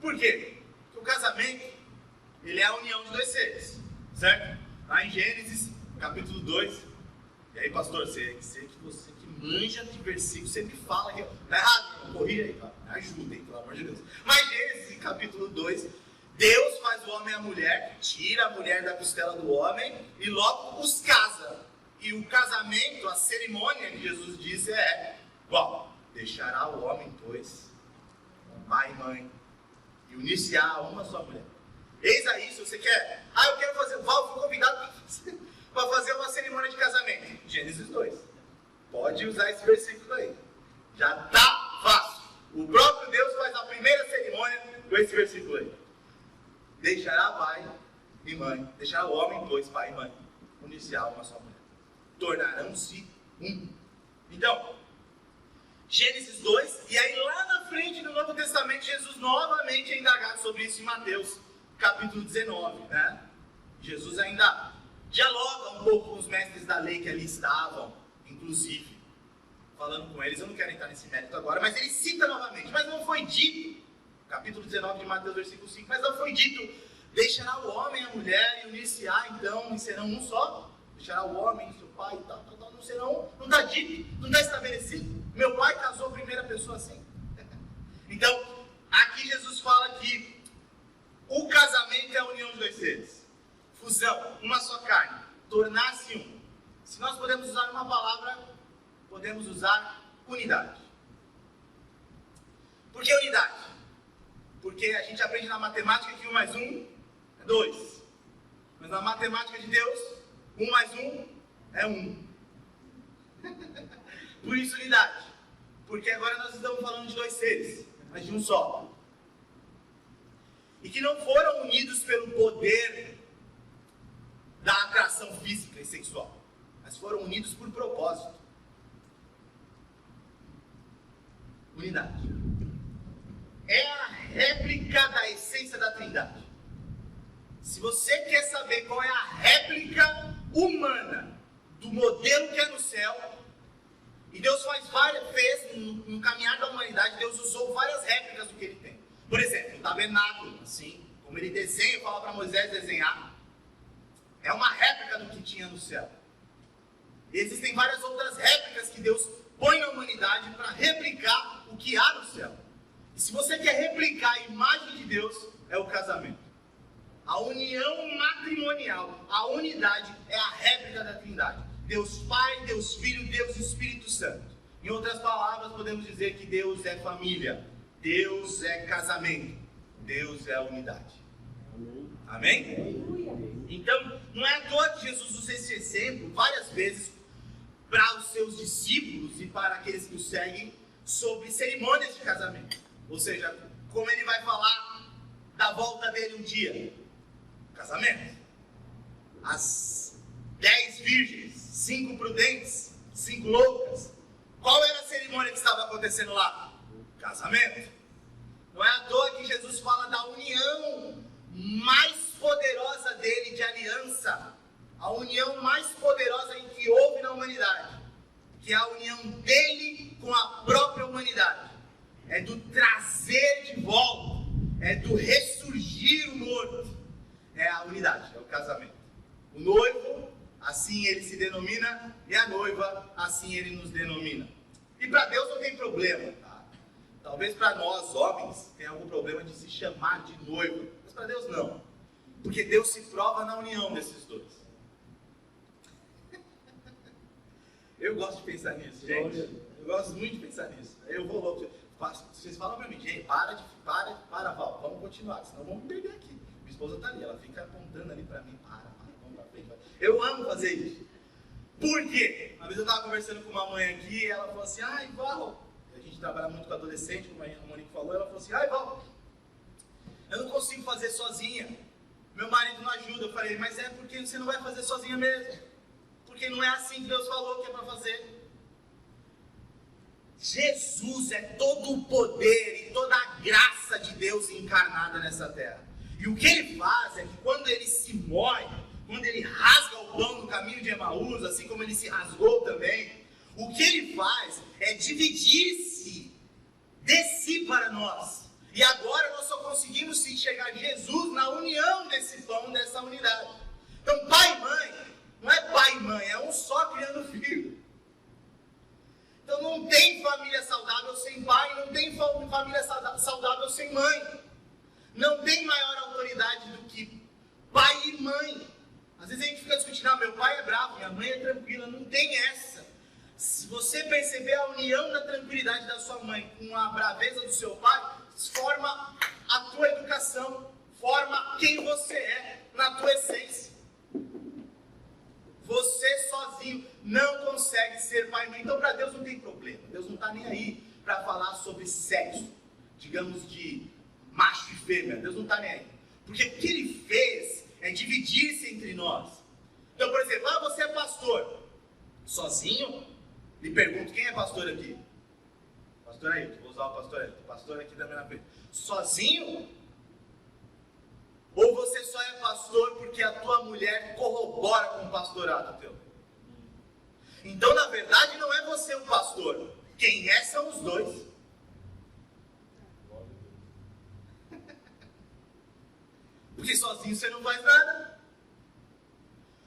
Speaker 6: Por quê? Porque o casamento, ele é a união de dois seres, certo? Lá em Gênesis, capítulo 2. E aí, pastor, você que manja de versículo, sempre fala que tá errado, corrija aí, me ajudem, pelo amor de Deus. Mas Gênesis, capítulo 2, Deus faz o homem e a mulher, tira a mulher da costela do homem e logo os casa. E o casamento, a cerimônia que Jesus disse é qual? Deixará o homem, pois, pai e mãe, e unir-se a uma só mulher. Eis aí, se você quer, eu quero fazer, fui convidado para fazer uma cerimônia de casamento. Gênesis 2. Pode usar esse versículo aí. Já está fácil. O próprio Deus faz a primeira cerimônia com esse versículo aí. Deixará pai e mãe, deixará o homem, pois, pai e mãe, unir-se a uma só mulher. Tornarão-se um. Então, Gênesis 2, e aí lá na frente no Novo Testamento, Jesus novamente é indagado sobre isso em Mateus, capítulo 19, né? Jesus ainda dialoga um pouco com os mestres da lei que ali estavam, inclusive, falando com eles. Eu não quero entrar nesse mérito agora, mas ele cita novamente, mas não foi dito, capítulo 19 de Mateus, versículo 5, mas não foi dito, deixará o homem e a mulher e unir-se-á, então, e serão um só? Deixará o homem e seu pai e tal, não serão, não está dito, não está estabelecido. Meu pai casou a primeira pessoa assim. Então, aqui Jesus fala que o casamento é a união de dois seres. Fusão, uma só carne, tornar-se um. Se nós podemos usar uma palavra, podemos usar unidade. Por que unidade? Porque a gente aprende na matemática que 1 mais 1 é 2. Mas na matemática de Deus, 1 mais 1 é 1. Por isso unidade. Porque agora nós estamos falando de dois seres, mas de um só. E que não foram unidos pelo poder da atração física e sexual, mas foram unidos por propósito. Unidade. É a réplica da essência da Trindade. Se você quer saber qual é a réplica humana do modelo que é no céu, e Deus fez no caminhar da humanidade, Deus usou várias réplicas do que ele tem. Por exemplo, o tabernáculo, assim, como ele desenha, fala para Moisés desenhar, é uma réplica do que tinha no céu. E existem várias outras réplicas que Deus põe na humanidade para replicar o que há no céu. E se você quer replicar a imagem de Deus, é o casamento. A união matrimonial, a unidade, é a réplica da Trindade. Deus Pai, Deus Filho, Deus Espírito Santo. Em outras palavras, podemos dizer que Deus é família, Deus é casamento, Deus é a unidade. Amém? Então, não é à toa que Jesus usa esse exemplo várias vezes para os seus discípulos e para aqueles que o seguem sobre cerimônias de casamento. Ou seja, como ele vai falar da volta dele um dia. Casamento. As 10 virgens, 5 prudentes, 5 loucas. Qual era a cerimônia que estava acontecendo lá? Casamento. Não é à toa que Jesus fala da união mais poderosa dele de aliança. A união mais poderosa em que houve na humanidade. Que é a união dele com a própria humanidade. É do trazer de volta. É do ressurgir o morto. É a unidade, é o casamento. O noivo, assim ele se denomina, e a noiva, assim ele nos denomina. E para Deus não tem problema, tá? Talvez para nós, homens, tenha algum problema de se chamar de noivo. Mas para Deus não. Porque Deus se prova na união desses dois. Eu gosto de pensar nisso, gente. Eu gosto muito de pensar nisso. Eu vou louco. Vocês falam para mim, gente, para, Val, vamos continuar, senão vamos perder aqui. Minha esposa tá ali, ela fica apontando ali para mim, para, vamos pra frente. Eu amo fazer isso. Por quê? Uma vez eu estava conversando com uma mãe aqui e ela falou assim, ai, Val, a gente trabalha muito com adolescente, como a Monique falou, ela falou assim, ai, Val, eu não consigo fazer sozinha, meu marido não ajuda. Eu falei, mas é porque você não vai fazer sozinha mesmo, porque não é assim que Deus falou que é para fazer. Jesus é todo o poder e toda a graça de Deus encarnada nessa terra. E o que ele faz é que quando ele se morre, quando ele rasga o pão no caminho de Emaús, assim como ele se rasgou também, o que ele faz é dividir-se de si para nós. E agora nós só conseguimos enxergar Jesus na união desse pão, dessa unidade. Então pai e mãe, não é pai e mãe, é um só criando filho. Então não tem família saudável sem pai, não tem família saudável sem mãe. Não tem maior autoridade do que pai e mãe. Às vezes a gente fica discutindo, meu pai é bravo, minha mãe é tranquila. Não tem essa. Se você perceber a união da tranquilidade da sua mãe com a braveza do seu pai, forma a tua educação, forma quem você é na tua essência. Você sozinho não consegue ser pai e mãe. Então para Deus não tem problema. Deus não está nem aí para falar sobre sexo, digamos, de macho e fêmea. Deus não está nem aí. Porque o que ele fez é dividir-se entre nós. Então, por exemplo, você é pastor. Sozinho? Me pergunto, quem é pastor aqui? Pastor Ailton, vou usar o pastor Ailton. Pastor aqui da minha frente. Sozinho? Ou você só é pastor porque a tua mulher corrobora com o pastorado teu? Então, na verdade, não é você o pastor. Quem é são os dois. Porque sozinho você não faz nada.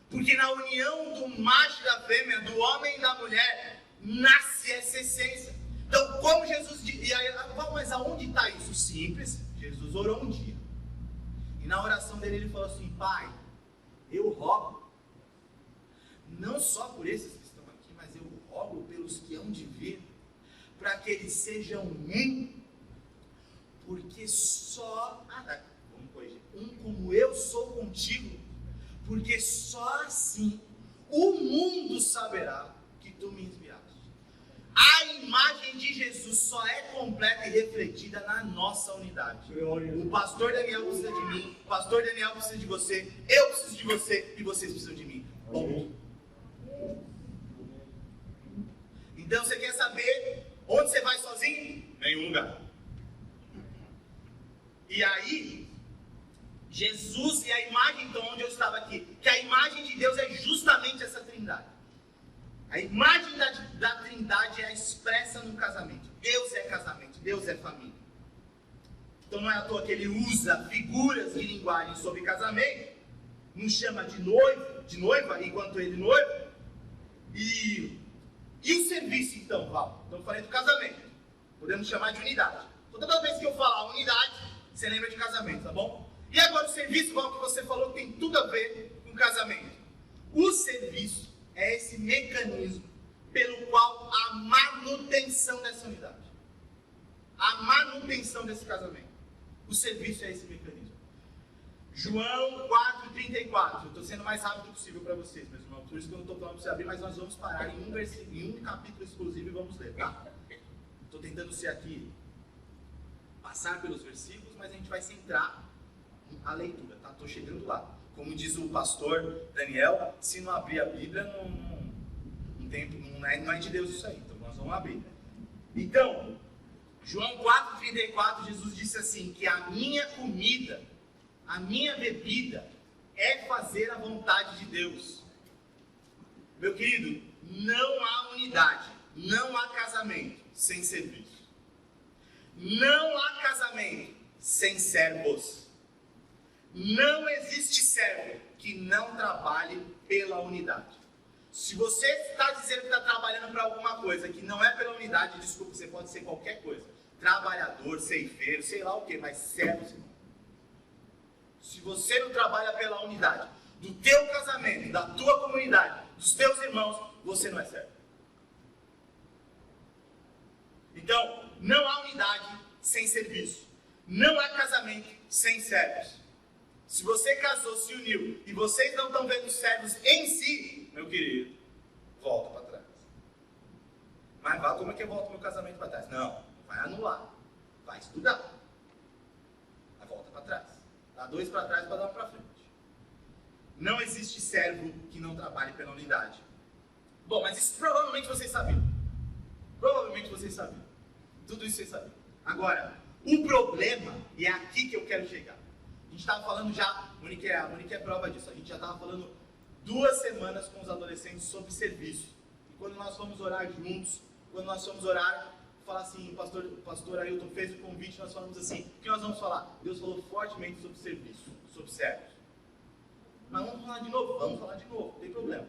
Speaker 6: Porque na união do macho e da fêmea, do homem e da mulher, nasce essa essência. Então, como Jesus... E aí, mas aonde está isso? Simples. Jesus orou um dia. E na oração dele, ele falou assim: Pai, eu rogo, não só por esses que estão aqui, mas eu rogo pelos que hão de vir, para que eles sejam um, porque só... vamos corrigir. Um como eu sou contigo, porque só assim o mundo saberá que tu me enviaste. A imagem de Jesus só é completa e refletida na nossa unidade. O pastor Daniel precisa de mim, o pastor Daniel precisa de você, eu preciso de você e vocês precisam de mim. Ponto. Então você quer saber onde você vai sozinho? Nenhum lugar. E aí, Jesus e a imagem, então, onde eu estava aqui, que a imagem de Deus é justamente essa trindade. A imagem da trindade é expressa no casamento. Deus é casamento, Deus é família. Então não é à toa que ele usa figuras de linguagem sobre casamento, nos chama de noiva, enquanto ele noivo. E o serviço, então, Val? Então eu falei do casamento. Podemos chamar de unidade. Toda vez que eu falar unidade, você lembra de casamento, tá bom? E agora o serviço, Val, que você falou, tem tudo a ver com casamento. O serviço é esse mecanismo pelo qual a manutenção dessa unidade, a manutenção desse casamento, o serviço é esse mecanismo. João 4,34. Eu estou sendo o mais rápido possível para vocês, meus irmãos. Por isso que eu não estou falando para você abrir, mas nós vamos parar em um capítulo exclusivo e vamos ler, tá? Estou tentando ser aqui, passar pelos versículos, mas a gente vai centrar a leitura, tá? Estou chegando lá. Como diz o pastor Daniel, se não abrir a Bíblia, não é de Deus isso aí. Então nós vamos abrir. Então, João 4,34, Jesus disse assim, que a minha comida, a minha bebida é fazer a vontade de Deus. Meu querido, não há unidade, não há casamento sem serviço. Não há casamento sem servos. Não existe servo que não trabalhe pela unidade. Se você está dizendo que está trabalhando para alguma coisa que não é pela unidade, desculpa, você pode ser qualquer coisa. Trabalhador, ceifeiro, sei lá o que, mas servo, senhor. Se você não trabalha pela unidade do teu casamento, da tua comunidade, dos teus irmãos, você não é servo. Então, não há unidade sem serviço. Não há casamento sem servos. Se você casou, se uniu, e vocês não estão vendo servos em si, meu querido, volta para trás. Mas vá, como é que eu volto meu casamento para trás? Não, vai anular. Vai estudar. Mas volta para trás. Dá 2 para trás para dar 1 para frente. Não existe servo que não trabalhe pela unidade. Bom, mas isso provavelmente vocês sabiam. Provavelmente vocês sabiam. Tudo isso vocês sabiam. Agora, o problema, e é aqui que eu quero chegar. A gente estava falando já, a Monique é prova disso, a gente já estava falando 2 semanas com os adolescentes sobre serviço. E quando nós fomos orar juntos, falar assim, o pastor Ailton fez o convite, nós falamos assim, o que nós vamos falar? Deus falou fortemente sobre serviço, sobre servos. Mas vamos falar de novo, não tem problema.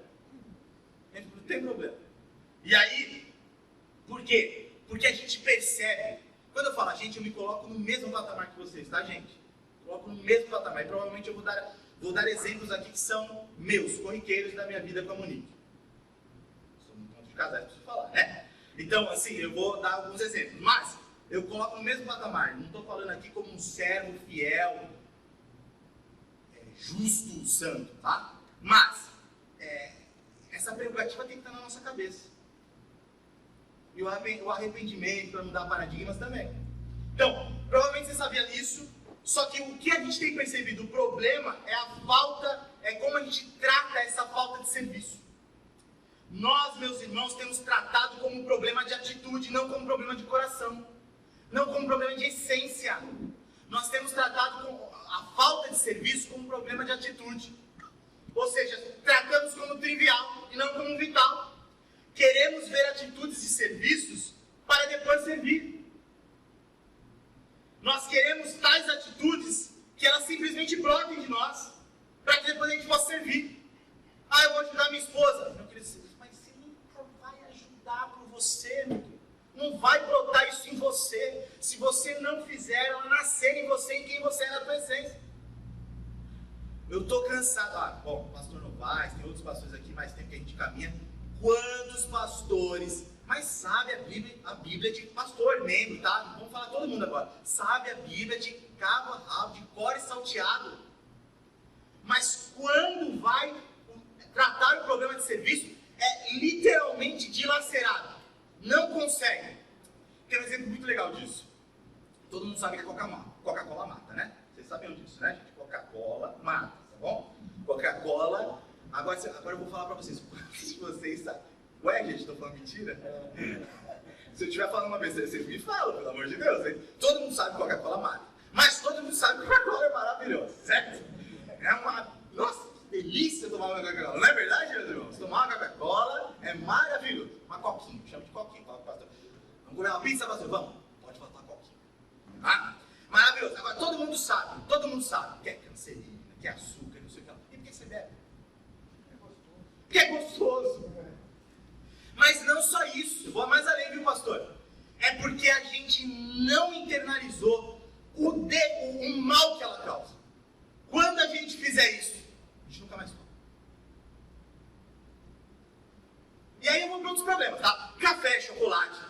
Speaker 6: Não tem problema. E aí, por quê? Porque a gente percebe, quando eu falo a gente, eu me coloco no mesmo patamar que vocês, tá, gente? Coloco no mesmo patamar, e provavelmente eu vou dar exemplos aqui que são meus, corriqueiros da minha vida com a Monique. Sou um encontro de casais, preciso falar, né? Então, assim, eu vou dar alguns exemplos, mas eu coloco no mesmo patamar, não estou falando aqui como um servo fiel, justo, santo, tá? Mas, essa prerrogativa tem que estar na nossa cabeça. E o arrependimento para mudar paradigmas também.
Speaker 7: Então, provavelmente você sabia disso, só que o que a gente tem percebido, o problema é a falta, é como a gente trata essa falta de serviço. Nós, meus irmãos, temos tratado como um problema de atitude, não como um problema de coração, não como um problema de essência. Nós temos tratado a falta de serviço como um problema de atitude. Ou seja, tratamos como trivial e não como vital. Queremos ver atitudes e serviços para depois servir. Nós queremos tais atitudes que elas simplesmente brotem de nós, para que depois a gente possa servir. Ah, eu vou ajudar minha esposa. Meu querido, mas você nunca vai ajudar por você, meu querido. Não vai brotar isso em você, se você não fizer ela nascer em você, em quem você é na tua essência. Eu estou cansado. Ah, bom, o pastor Novaes, tem outros pastores aqui, mais tempo que a gente caminha. Quantos pastores, mas sabe a Bíblia de pastor, membro, tá? Vamos falar todo mundo agora. Sabe a Bíblia de cabo a rabo, de cor e salteado. Mas quando vai tratar o problema de serviço, é literalmente dilacerado. Não consegue. Tem um exemplo muito legal disso. Todo mundo sabe que Coca-Cola mata, né? Vocês sabiam disso, né, gente? Coca-Cola mata, tá bom? Coca-Cola... Agora eu vou falar pra vocês. Se vocês sabem... Ué, gente, tô falando mentira? Se eu estiver falando uma besteira, vocês me falam, pelo amor de Deus. Hein? Todo mundo sabe que Coca-Cola mata. Mas todo mundo sabe que Coca-Cola é maravilhoso, certo? É uma... Nossa, que delícia tomar uma Coca-Cola. Não é verdade, meus irmãos? Tomar uma Coca-Cola é maravilhoso. Uma coquinha, chama de coquinha. Fala pro pastor. Vamos comer uma pizza, pastor? Vamos. Pode faltar coquinha. Ah, maravilhoso. Agora, todo mundo sabe que é cancerígena, que é açúcar, não sei o que lá. E por que você bebe? Porque é gostoso. Mas não só isso. Vou mais além, viu, pastor? É porque a gente não internalizou o mal que ela causa. Quando a gente fizer isso, a gente nunca mais toma. E aí eu vou para outros problemas, tá? Café, chocolate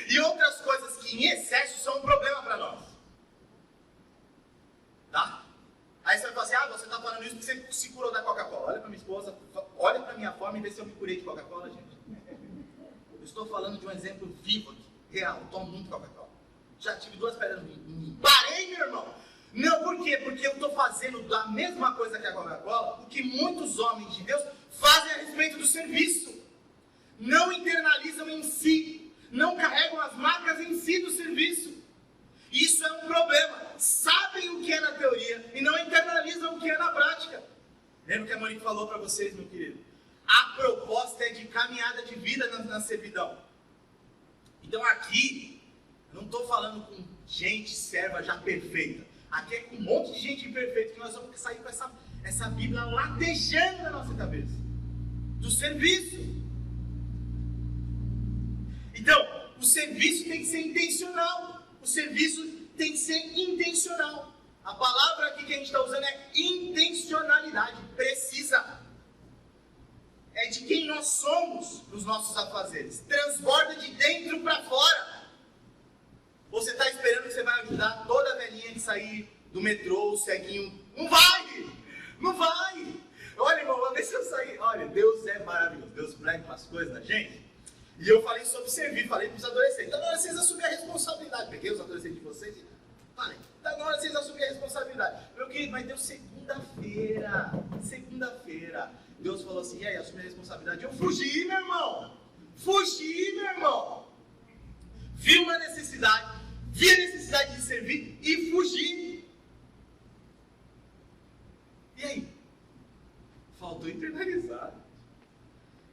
Speaker 7: e outras coisas que em excesso são um problema para nós. Tá? Aí você vai falar assim, ah, você está falando isso porque você se curou da Coca-Cola. Olha para minha esposa, olha para minha forma e vê se eu me curei de Coca-Cola, gente. Eu estou falando de um exemplo vivo aqui, real. Eu tomo muito Coca-Cola. Já tive 2 pedras em mim. Parei, meu irmão. Não, por quê? Porque eu estou fazendo a mesma coisa que a Coca-Cola, o que muitos homens de Deus fazem a respeito do serviço. Não internalizam em si, não carregam as marcas em si do serviço. Isso é um problema. Sabem o que é na teoria e não internalizam o que é na prática. Lembra que a Monique falou para vocês, meu querido? A proposta é de caminhada de vida na servidão. Então aqui, eu não estou falando com gente serva já perfeita. Aqui é com um monte de gente imperfeita que nós vamos sair com essa Bíblia latejando na nossa cabeça. Do serviço. Então, o serviço tem que ser intencional. O serviço tem que ser intencional. A palavra aqui que a gente está usando é intencionalidade. Precisa. É de quem nós somos nos nossos afazeres. Transborda de dentro para fora. Ou você está esperando que você vai ajudar toda a velhinha que sair do metrô, o ceguinho? Não vai! Não vai! Olha, irmão, vamos ver se eu sair. Olha, Deus é maravilhoso. Deus prega umas coisas na gente. E eu falei sobre servir, falei para os adolescentes. Então, na hora de vocês assumirem a responsabilidade. Peguei os adolescentes de vocês e falei. Então, na hora de vocês assumirem a responsabilidade. Meu querido, mas deu segunda-feira. Segunda-feira. Deus falou assim, e aí, assumi a responsabilidade. Eu fugi, meu irmão. Fugi, meu irmão. Vi uma necessidade. Vi a necessidade de servir e fugi. E aí? Faltou internalizar.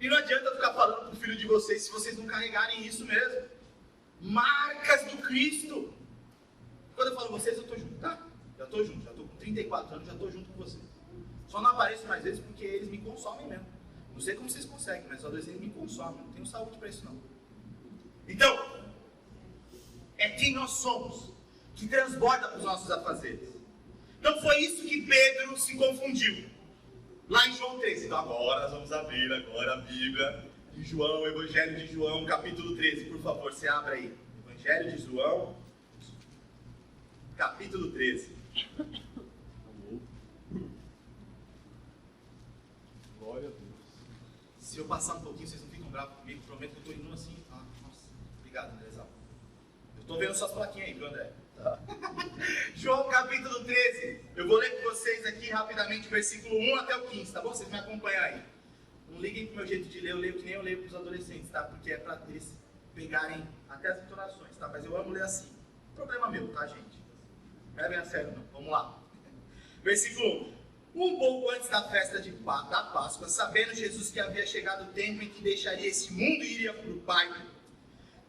Speaker 7: E não adianta ficar falando para o filho de vocês se vocês não carregarem isso mesmo. Marcas do Cristo. Quando eu falo vocês, eu estou junto, tá? Já estou junto, já estou com 34 anos, já estou junto com vocês. Só não apareço mais vezes porque eles me consomem mesmo. Não sei como vocês conseguem, mas os adolescentes me consomem. Não tenho saúde para isso não. Então, é quem nós somos que transborda para os nossos afazeres. Então foi isso que Pedro se confundiu. Lá em João 13. Então agora nós vamos abrir agora a Bíblia de João, Evangelho de João, capítulo 13. Por favor, você abra aí. Evangelho de João, capítulo 13.
Speaker 1: Glória a Deus.
Speaker 7: Se eu passar um pouquinho, vocês não ficam bravos comigo. Prometo que eu estou indo assim. Ah, nossa. Obrigado, Andrezão. Eu Tô vendo suas plaquinhas aí, viu, André? João capítulo 13. Eu vou ler com vocês aqui rapidamente o versículo 1 até o 15, tá bom? Vocês me acompanham aí. Não liguem pro meu jeito de ler, eu leio que nem eu leio pros adolescentes, tá? Porque é pra eles pegarem até as entonações, tá? Mas eu amo ler assim. Problema meu, tá, gente? Não é bem a sério, não. Vamos lá. Versículo 1. Um pouco antes da festa da Páscoa, sabendo Jesus que havia chegado o tempo em que deixaria esse mundo e iria para o Pai,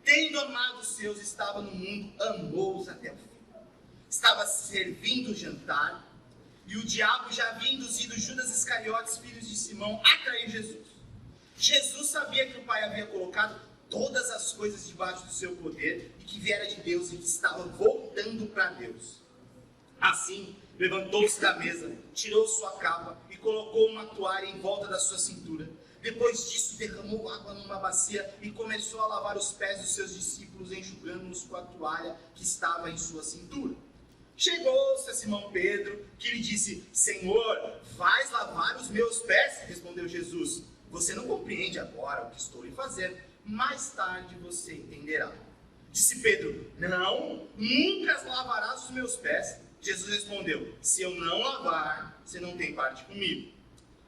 Speaker 7: tendo amado os seus, estava no mundo, amou-os até o fim. Estava servindo o jantar, e o diabo já havia induzido Judas Iscariotes, filhos de Simão, a trair Jesus. Jesus sabia que o Pai havia colocado todas as coisas debaixo do seu poder, e que viera de Deus e que estava voltando para Deus. Assim, levantou-se da mesa, tirou sua capa e colocou uma toalha em volta da sua cintura. Depois disso, derramou água numa bacia e começou a lavar os pés dos seus discípulos, enxugando-os com a toalha que estava em sua cintura. Chegou-se a Simão Pedro, que lhe disse: Senhor, vais lavar os meus pés? Respondeu Jesus: Você não compreende agora o que estou lhe fazendo, mais tarde você entenderá. Disse Pedro: Não, nunca lavarás os meus pés. Jesus respondeu: Se eu não lavar, você não tem parte comigo.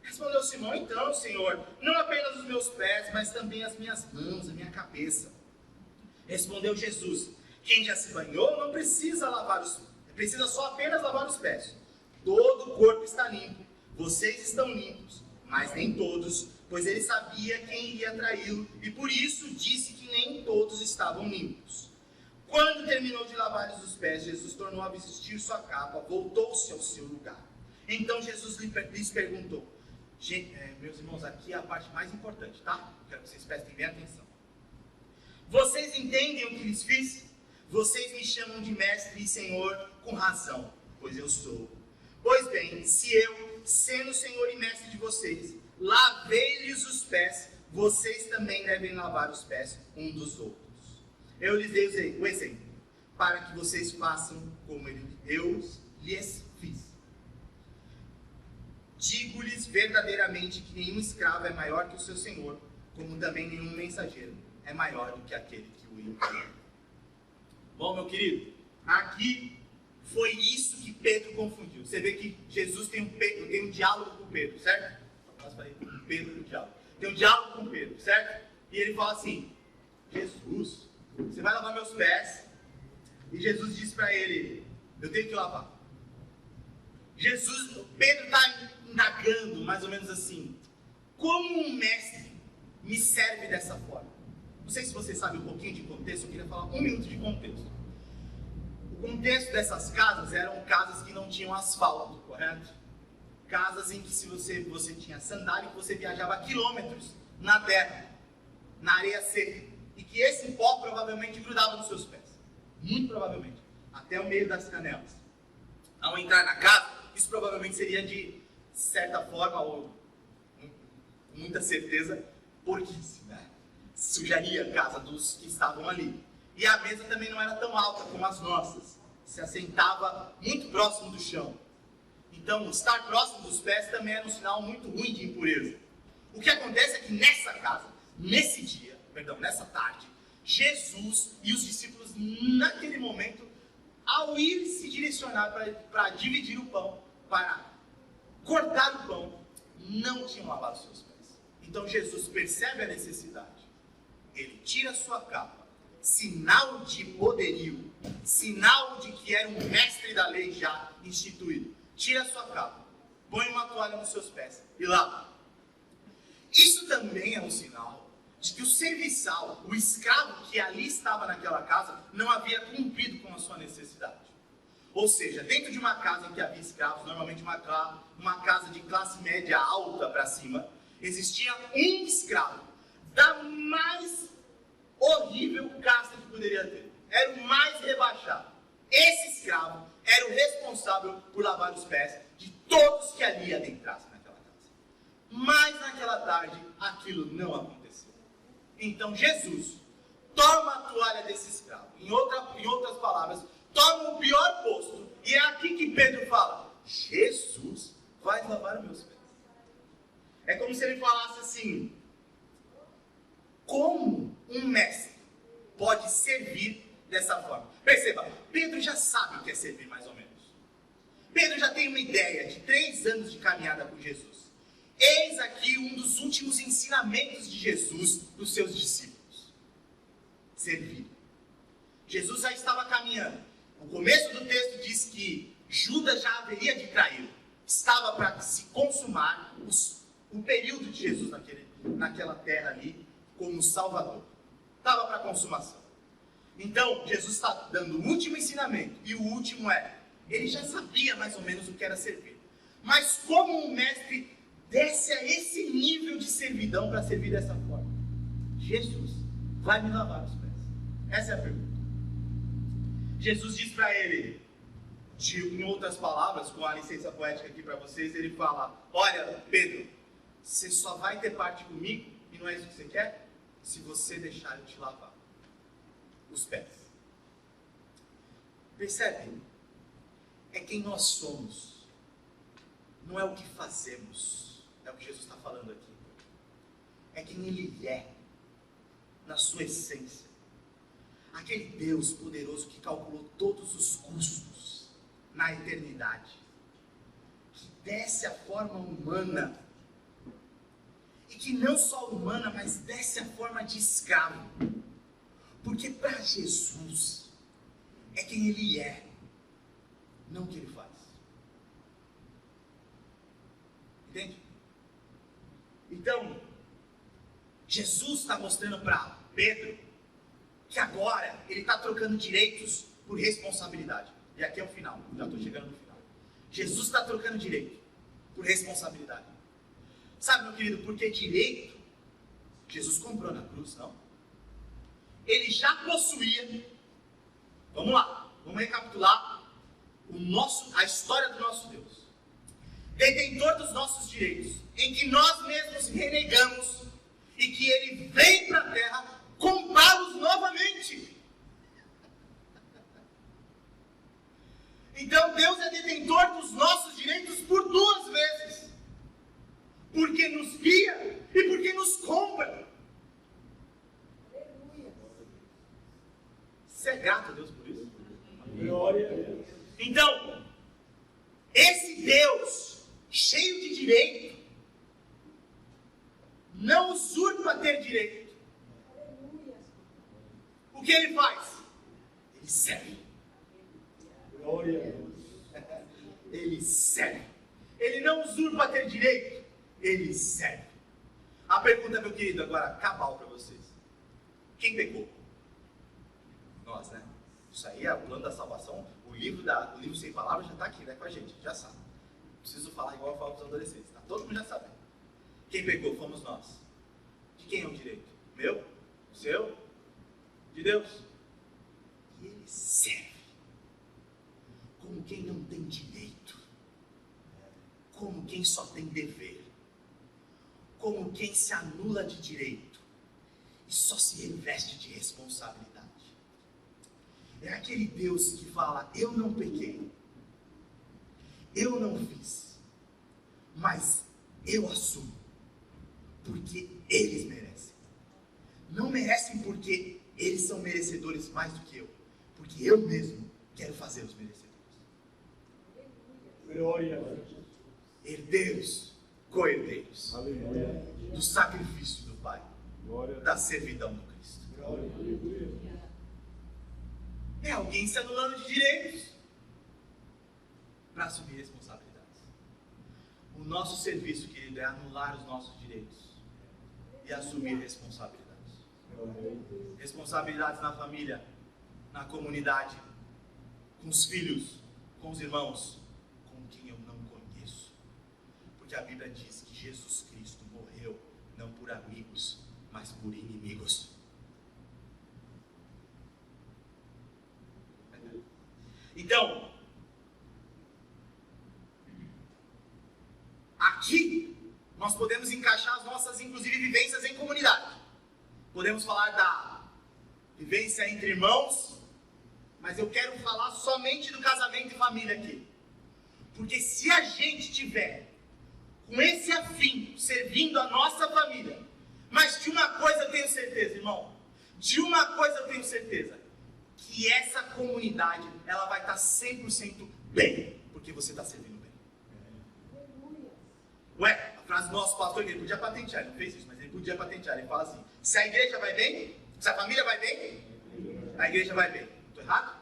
Speaker 7: Respondeu Simão: Então, Senhor, não apenas os meus pés, mas também as minhas mãos, a minha cabeça. Respondeu Jesus: Quem já se banhou não precisa precisa só apenas lavar os pés. Todo o corpo está limpo, vocês estão limpos, mas nem todos, pois ele sabia quem iria traí-lo, e por isso disse que nem todos estavam limpos. Quando terminou de lavar-lhes os pés, Jesus tornou a vestir sua capa, voltou-se ao seu lugar. Então Jesus lhes perguntou: meus irmãos, aqui é a parte mais importante, tá? Quero que vocês prestem bem atenção. Vocês entendem o que lhes fiz? Vocês me chamam de mestre e senhor com razão, pois eu sou. Pois bem, se eu, sendo senhor e mestre de vocês, lavei-lhes os pés, vocês também devem lavar os pés um dos outros. Eu lhes dei o exemplo, para que vocês façam como eu lhes fiz. Digo-lhes verdadeiramente que nenhum escravo é maior que o seu senhor, como também nenhum mensageiro é maior do que aquele que o enviou. Bom, meu querido, aqui foi isso que Pedro confundiu. Você vê que Jesus tem um diálogo com Pedro, certo? Quase falei com Pedro no diálogo. Tem um diálogo com Pedro, certo? E ele fala assim: Jesus, você vai lavar meus pés? E Jesus diz para ele: eu tenho que lavar. Pedro está indagando mais ou menos assim: como um mestre me serve dessa forma? Não sei se você sabe um pouquinho de contexto, eu queria falar 1 minuto de contexto. O contexto dessas casas eram casas que não tinham asfalto, correto? Casas em que se você tinha sandália, que você viajava quilômetros na terra, na areia seca, e que esse pó provavelmente grudava nos seus pés. Muito provavelmente, até o meio das canelas. Ao entrar na casa, isso provavelmente seria de certa forma, ou com muita certeza, porquice, né? Sujaria a casa dos que estavam ali. E a mesa também não era tão alta como as nossas. Se assentava muito próximo do chão. Então, estar próximo dos pés também era um sinal muito ruim de impureza. O que acontece é que nessa casa, nessa tarde, Jesus e os discípulos, naquele momento, ao ir se direcionar para dividir o pão, para cortar o pão, não tinham lavado seus pés. Então Jesus percebe a necessidade. Ele tira a sua capa, sinal de poderio, sinal de que era um mestre da lei já instituído. Tira a sua capa, põe uma toalha nos seus pés e lava. Isso também é um sinal de que o serviçal, o escravo que ali estava naquela casa, não havia cumprido com a sua necessidade. Ou seja, dentro de uma casa em que havia escravos, normalmente uma casa de classe média alta para cima, existia um escravo da mais horrível casta que poderia ter. Era o mais rebaixado. Esse escravo era o responsável por lavar os pés de todos que ali adentrassem naquela casa. Mas naquela tarde, aquilo não aconteceu. Então Jesus toma a toalha desse escravo. Em outras palavras, toma o pior posto. E é aqui que Pedro fala: Jesus vai lavar os meus pés. É como se ele falasse assim: como um mestre pode servir dessa forma. Perceba, Pedro já sabe o que é servir mais ou menos. Pedro já tem uma ideia de 3 anos de caminhada com Jesus. Eis aqui um dos últimos ensinamentos de Jesus para os seus discípulos. Servir. Jesus já estava caminhando. O começo do texto diz que Judas já haveria de traí-lo. Estava para se consumar o período de Jesus naquela terra ali como Salvador. Estava para consumação. Então, Jesus está dando o último ensinamento. E o último ele já sabia mais ou menos o que era servir. Mas como um mestre desce a esse nível de servidão para servir dessa forma? Jesus vai me lavar os pés. Essa é a pergunta. Jesus diz para ele, em outras palavras, com a licença poética aqui para vocês, ele fala: olha, Pedro, você só vai ter parte comigo, e não é isso que você quer, se você deixar eu te lavar os pés. Percebe? É quem nós somos, não é o que fazemos, é o que Jesus está falando aqui. É quem Ele é, na sua essência. Aquele Deus poderoso que calculou todos os custos na eternidade, que desce a forma humana, e que não só humana, mas desce a forma de escravo, porque para Jesus é quem Ele é, não o que Ele faz. Entende? Então, Jesus está mostrando para Pedro que agora ele está trocando direitos por responsabilidade. E aqui é o final, já estou chegando no final. Jesus está trocando direito por responsabilidade. Sabe, meu querido, porque direito Jesus comprou na cruz, não? Ele já possuía. Vamos lá, vamos recapitular a história do nosso Deus. Detentor dos nossos direitos, em que nós mesmos renegamos, e que Ele vem para a terra comprá-los novamente. Então Deus é detentor dos nossos direitos por 2 vezes. Porque nos guia e porque nos compra. Você é grato a Deus por isso?
Speaker 1: Glória a Deus.
Speaker 7: Então, esse Deus cheio de direito não usurpa ter direito. O que Ele faz? Ele serve.
Speaker 1: Glória a Deus.
Speaker 7: Ele serve. Ele não usurpa ter direito. Ele serve. A pergunta, meu querido, agora cabal para vocês. Quem pecou? Nós, né? Isso aí é o plano da salvação. O livro Sem Palavras já está aqui, né? Com a gente, já sabe. Não preciso falar igual eu falo para os adolescentes, tá? Todo mundo já sabe. Quem pecou? Fomos nós. De quem é o direito? Meu? O seu? De Deus. E Ele serve como quem não tem direito, como quem só tem dever, como quem se anula de direito e só se reveste de responsabilidade. É aquele Deus que fala: eu não pequei, eu não fiz, mas eu assumo, porque eles merecem. Não merecem porque eles são merecedores mais do que eu, porque eu mesmo quero fazer os merecedores.
Speaker 1: Glória a Deus.
Speaker 7: Herdeiros, co-herdeiros,
Speaker 1: Aleluia.
Speaker 7: do sacrifício do Pai,
Speaker 1: Glória a Deus.
Speaker 7: da servidão do Cristo.
Speaker 1: Aleluia.
Speaker 7: É alguém se anulando de direitos para assumir responsabilidades. O nosso serviço, querido, é anular os nossos direitos e assumir responsabilidades. Responsabilidades na família, na comunidade, com os filhos, com os irmãos, com quem eu não conheço. Porque a Bíblia diz que Jesus Cristo morreu não por amigos, mas por inimigos. Então, aqui nós podemos encaixar as nossas, inclusive, vivências em comunidade. Podemos falar da vivência entre irmãos, mas eu quero falar somente do casamento e família aqui. Porque se a gente tiver com esse afinco, servindo a nossa família, mas de uma coisa eu tenho certeza, irmão, de uma coisa eu tenho certeza, que que essa comunidade ela vai estar 100% bem, porque você está servindo bem. Ué, a frase do nosso pastor, ele podia patentear, ele não fez isso, mas ele podia patentear. Ele fala assim: se a igreja vai bem, se a família vai bem, a igreja vai bem. Estou errado?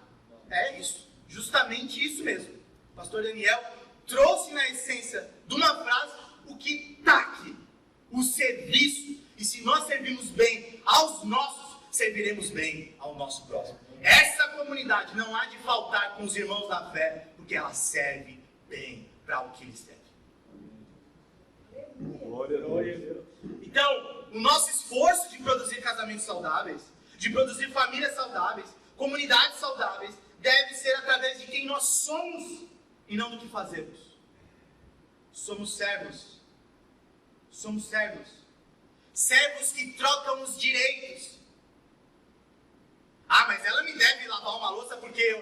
Speaker 7: É isso, justamente isso mesmo. O pastor Daniel trouxe na essência de uma frase o que está aqui: o serviço. E se nós servimos bem aos nossos, serviremos bem ao nosso próximo. Essa comunidade não há de faltar com os irmãos da fé, porque ela serve bem para o que lhes serve. Então, o nosso esforço de produzir casamentos saudáveis, de produzir famílias saudáveis, comunidades saudáveis, deve ser através de quem nós somos e não do que fazemos. Somos servos. Somos servos. Servos que trocam os direitos. Ah, mas ela me deve lavar uma louça porque eu...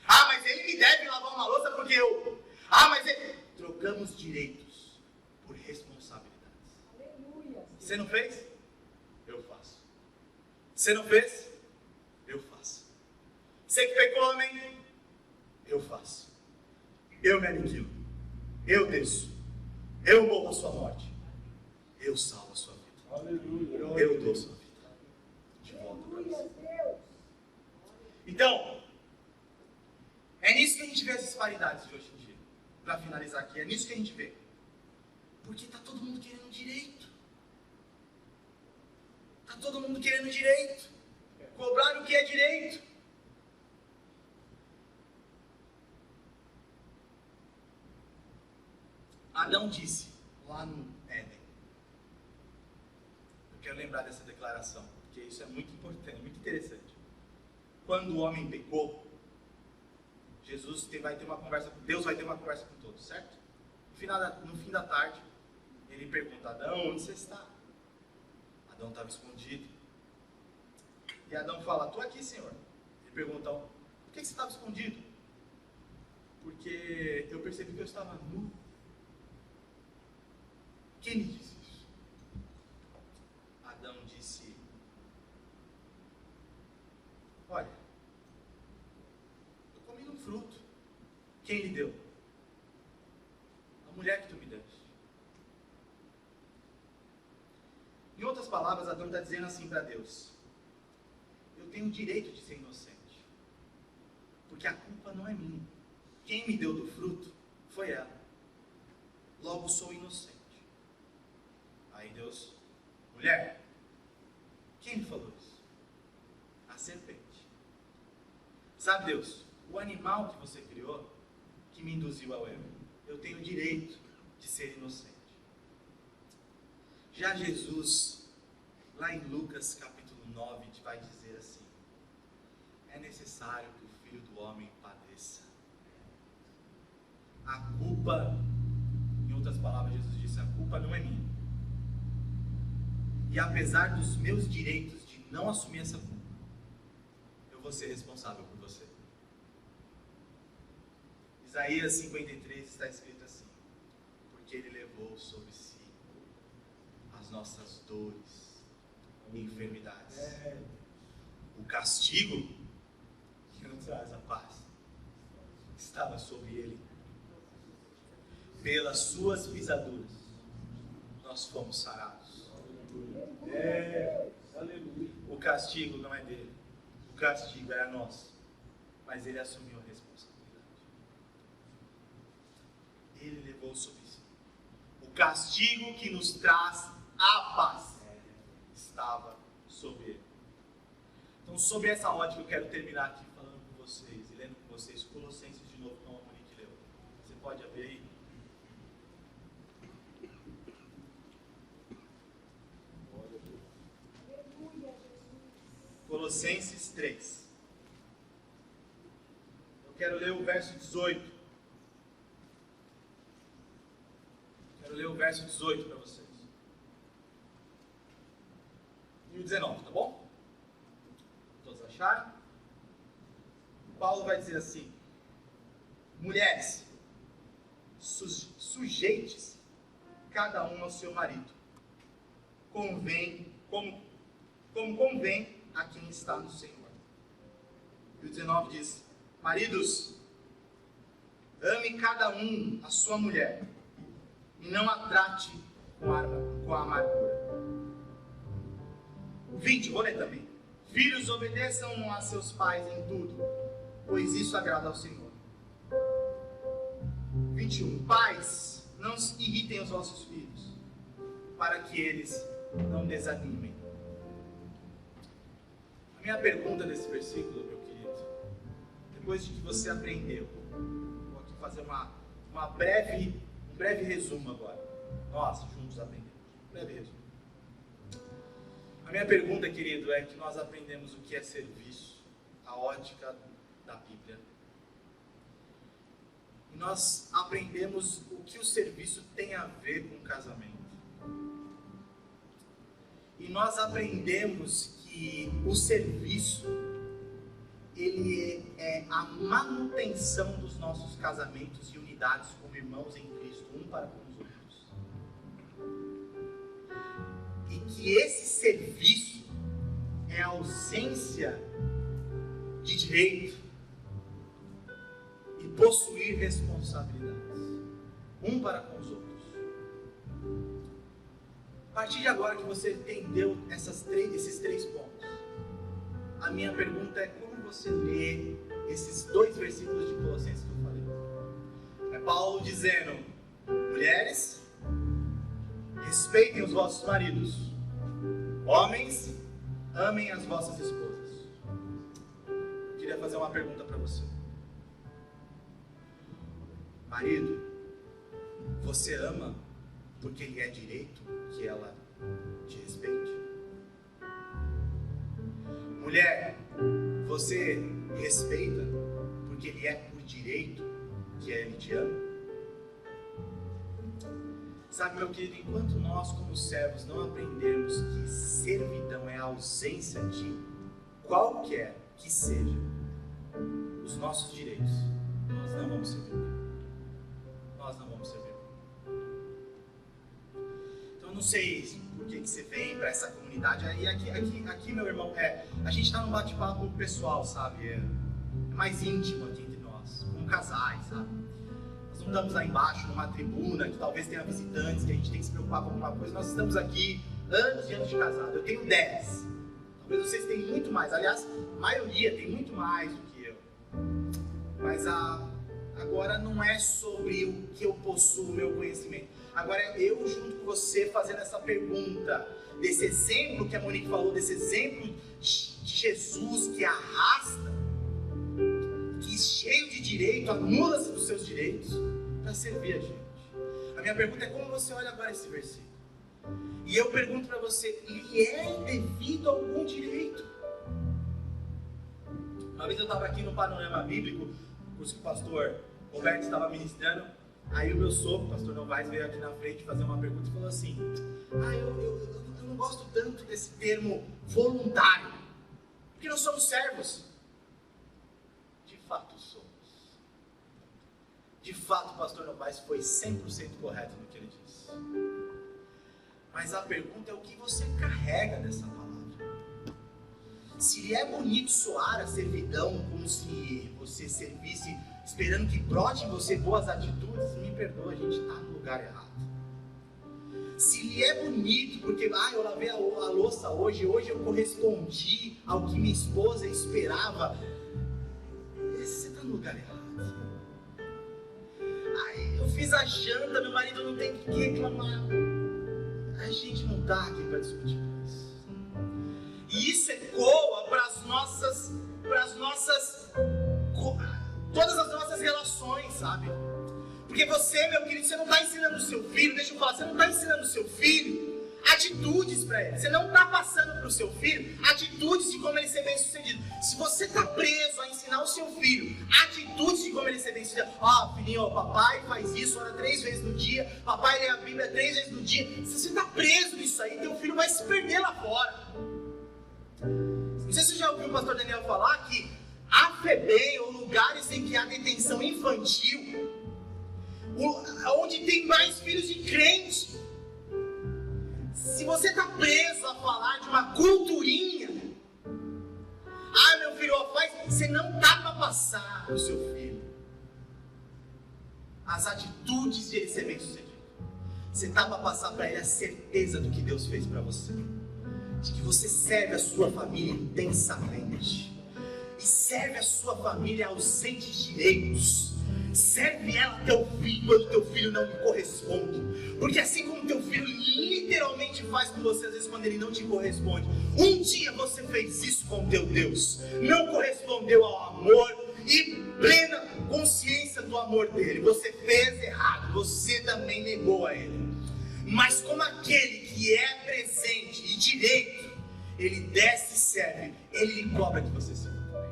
Speaker 7: Ah, mas ele me deve lavar uma louça porque eu... Ah, mas ele... Trocamos direitos por responsabilidades. Você não fez? Eu faço. Você não fez? Eu faço. Você que pecou, amém? Eu faço. Eu me aniquilo. Eu desço. Eu morro a sua morte. Eu salvo a sua vida. Eu dou a sua vida de volta para você. Então, é nisso que a gente vê as disparidades de hoje em dia. Para finalizar aqui, é nisso que a gente vê. Porque está todo mundo querendo direito. Está todo mundo querendo direito. Cobrar o que é direito. Adão disse lá no Éden. Eu quero lembrar dessa declaração, porque isso é muito importante, muito interessante. Quando o homem pecou, Deus vai ter uma conversa com todos, certo? No fim da tarde, ele pergunta: Adão, onde você está? Adão estava escondido. E Adão fala: estou aqui, Senhor. Ele pergunta: por que você estava escondido? Porque eu percebi que eu estava nu. Quem lhe disse isso? Adão disse: olha, eu comi um fruto. Quem lhe deu? A mulher que tu me deste. Em outras palavras, Adão está dizendo assim para Deus: eu tenho o direito de ser inocente, porque a culpa não é minha. Quem me deu do fruto foi ela. Logo sou inocente. Aí Deus: mulher, quem lhe falou isso? A serpente. Sabe, Deus, o animal que você criou, que me induziu ao erro, eu tenho o direito de ser inocente. Já Jesus, lá em Lucas capítulo 9, vai dizer assim: é necessário que o Filho do Homem padeça. A culpa, em outras palavras, Jesus disse: a culpa não é minha. E apesar dos meus direitos de não assumir essa culpa, eu vou ser responsável por você. Isaías 53 está escrito assim: porque ele levou sobre si as nossas dores e enfermidades. O castigo que nos traz a paz estava sobre ele. Pelas suas pisaduras nós fomos sarados. O castigo não é dele, o castigo era nosso, mas ele assumiu a responsabilidade. Ele levou sobre si. O castigo que nos traz a paz estava sobre ele. Então, sobre essa ótica, eu quero terminar aqui falando com vocês e lendo com vocês Colossenses de novo, como a Monique leu. Você pode abrir aí? Colossenses 3. Eu quero ler o verso 18. Quero ler o verso 18 para vocês. E o 19, tá bom? Todos acharam? Paulo vai dizer assim: mulheres, sujeites cada um ao seu marido, como convém a quem está no Senhor. 19 diz: maridos, ame cada um a sua mulher e não a trate com amargura. 20, vou ler também. Filhos, obedeçam a seus pais em tudo, pois isso agrada ao Senhor. 21. Pais, não irritem os vossos filhos, para que eles não desanimem. A minha pergunta nesse versículo, meu querido, depois de que você aprendeu, vou aqui fazer um breve resumo agora. Nós juntos aprendemos. Um breve resumo. A minha pergunta, querido, é que nós aprendemos o que é serviço, a ótica da Bíblia. E nós aprendemos o que o serviço tem a ver com o casamento. E nós aprendemos que o serviço, ele é a manutenção dos nossos casamentos e unidades como irmãos em Cristo, um para com os outros. E que esse serviço é a ausência de direito e possuir responsabilidades, um para com os outros. A partir de agora que você entendeu esses três pontos, a minha pergunta é: como você lê esses 2 versículos de Colossenses que eu falei? É Paulo dizendo: mulheres, respeitem os vossos maridos. Homens, amem as vossas esposas. Eu queria fazer uma pergunta para você. Marido, você ama porque lhe é direito que ela te respeite? Mulher, você respeita porque lhe é por direito que ele te ama? Sabe, meu querido, enquanto nós como servos não aprendermos que servidão é a ausência de qualquer que seja os nossos direitos, nós não vamos servir. Nós não vamos servir. Então eu não sei por que você vem para essa comunidade. E aqui, meu irmão, a gente está num bate-papo pessoal, sabe? É mais íntimo aqui entre nós, como casais, sabe? Não estamos lá embaixo numa tribuna que talvez tenha visitantes, que a gente tem que se preocupar com alguma coisa. Nós estamos aqui anos e anos de casado. Eu tenho 10. Talvez vocês tenham muito mais. Aliás, a maioria tem muito mais do que eu. Mas agora não é sobre o que eu possuo, o meu conhecimento. Agora é eu junto com você fazendo essa pergunta. Desse exemplo que a Monique falou, desse exemplo de Jesus que arrasta, que cheio de direito, anula-se dos seus direitos para servir a gente. A minha pergunta é: como você olha agora esse versículo? E eu pergunto para você: lhe é devido a algum direito? Uma vez eu estava aqui no Panorama Bíblico, curso que o pastor Roberto estava ministrando. Aí o meu sogro, o pastor Novaes, veio aqui na frente fazer uma pergunta e falou assim: eu não gosto tanto desse termo voluntário, porque nós somos servos. De fato somos. De fato, o pastor Novaes foi 100% correto no que ele disse. Mas a pergunta é: o que você carrega dessa palavra? Se lhe é bonito soar a servidão, como se você servisse esperando que brote em você boas atitudes, me perdoa, a gente está no lugar errado. Se lhe é bonito porque eu lavei a louça hoje eu correspondi ao que minha esposa esperava, você está no lugar errado. Eu fiz a janta, meu marido não tem que reclamar. A gente não está aqui para discutir isso. E isso ecoa para as nossas todas as nossas relações, sabe? Porque você, meu querido, você não está ensinando o seu filho, deixa eu falar, você não está ensinando o seu filho atitudes para ele. Você não está passando para o seu filho atitudes de como ele ser bem sucedido. Se você está preso a ensinar o seu filho atitudes de como ele ser bem sucedido, filhinho, papai faz isso, ora 3 vezes no dia, papai lê a Bíblia 3 vezes no dia. Se você está preso nisso aí, teu filho vai se perder lá fora. Não sei se você já ouviu o pastor Daniel falar que a FEBEM, ou lugares em que há detenção infantil, onde tem mais filhos de crente. Se você está preso a falar de uma culturinha, Ah, meu filho, ó, faz. Você não tá para passar pro seu filho as atitudes de ele ser bem sucedido. Você tá para passar para ele a certeza do que Deus fez para você, de que você serve a sua família intensamente e serve a sua família ausente de direitos. Serve ela teu filho quando teu filho não lhe corresponde, porque assim como teu filho literalmente faz com você às vezes quando ele não te corresponde, um dia você fez isso com teu Deus, não correspondeu ao amor e plena consciência do amor dele, você fez errado, você também negou a ele. Mas como aquele que é presente e direito, ele desce e serve, ele lhe cobra que você sirva também.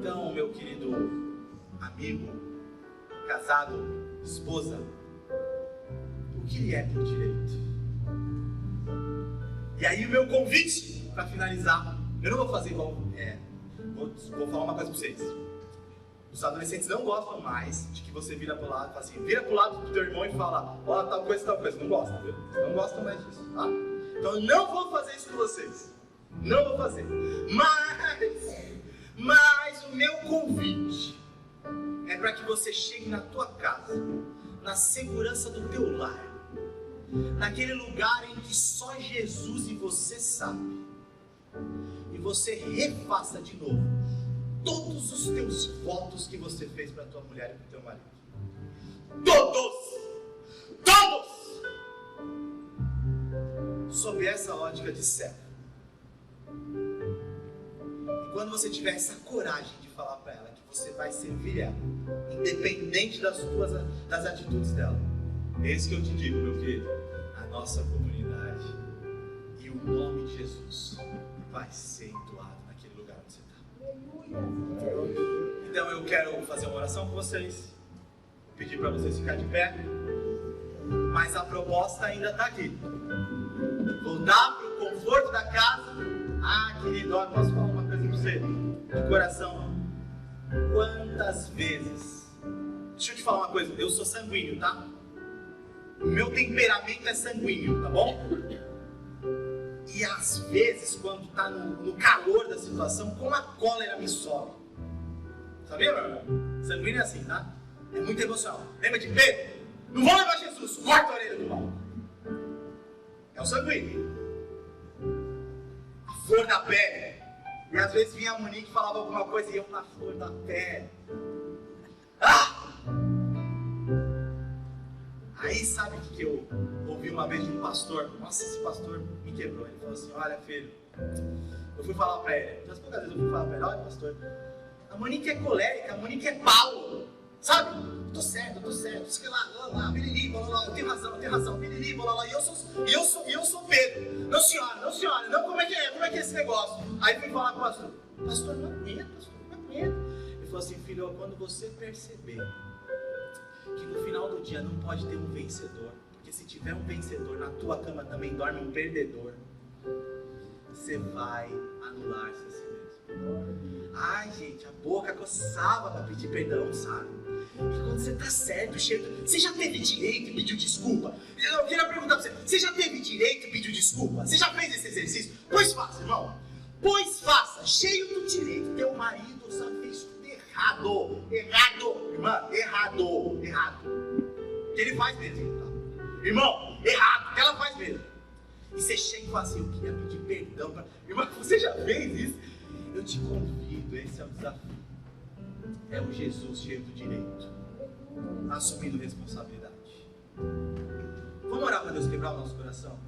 Speaker 7: Então, meu querido amigo, casado, esposa, o que lhe é por direito? E aí o meu convite para finalizar, eu não vou fazer igual, vou falar uma coisa para vocês. Os adolescentes não gostam mais de que você vira pro lado, fala assim, vira pro lado do teu irmão e fala, ó, tal coisa, não gostam, viu? Não gostam mais disso, tá? Então eu não vou fazer isso com vocês, não vou fazer, mas o meu convite é para que você chegue na tua casa, na segurança do teu lar, naquele lugar em que só Jesus e você sabe, e você refaça de novo todos os teus votos que você fez para tua mulher e para teu marido. Todos! Sob essa ótica de servo. E quando você tiver essa coragem de falar para ela que você vai servir ela, independente das atitudes dela, é isso que eu te digo, meu querido. A nossa comunidade e o nome de Jesus vai ser entoado naquele lugar onde você está. Então eu quero fazer uma oração com vocês, vou pedir para vocês ficarem de pé, mas a proposta ainda está aqui. Voltar para o conforto da casa. Ah, querido, eu posso falar uma coisa para você, de coração. Quantas vezes, deixa eu te falar uma coisa, eu sou sanguíneo, tá? O meu temperamento é sanguíneo, tá bom? E às vezes, quando tá no calor da situação, como a cólera me sobe. Sabia, meu irmão? Sanguíneo é assim, tá? É muito emocional. Lembra de Pedro? Não vou levar Jesus, corta a orelha do mal. É o sanguíneo. A flor da pele. E às vezes vinha a Monique e falava alguma coisa e eu na flor da pele. Ah! Aí sabe o que eu ouvi uma vez de um pastor? Nossa, esse pastor me quebrou. Ele falou assim, olha filho, eu fui falar pra ele, das poucas vezes eu fui falar pra ele, olha pastor, a Monique é colérica, a Monique é Paulo, sabe? Tô certo, sei lá, biriri, bololó, eu tenho razão, biriri, bololó, e eu sou Pedro. Não senhora, não, como é que é esse negócio? Aí fui falar com o pastor, não aguento. Ele falou assim, filho, quando você perceber que no final do dia não pode ter um vencedor, porque se tiver um vencedor, na tua cama também dorme um perdedor, você vai anular-se a si mesmo. Ai, gente, a boca coçava para pedir perdão, sabe? E quando você tá certo, você já teve direito e pediu desculpa? Eu queria perguntar pra você já teve direito e pediu desculpa? Você já fez esse exercício? Pois faça, irmão. Pois faça, cheio do direito. Teu marido só fez tudo errado, irmã, errado. Ele faz mesmo, tá? Irmão, errado, ela faz mesmo. E você chega e fala assim, eu queria pedir perdão pra... Irmã, você já fez isso? Eu te convido, esse é o desafio. É o Jesus cheio do direito, assumindo responsabilidade. Vamos orar para Deus quebrar o nosso coração?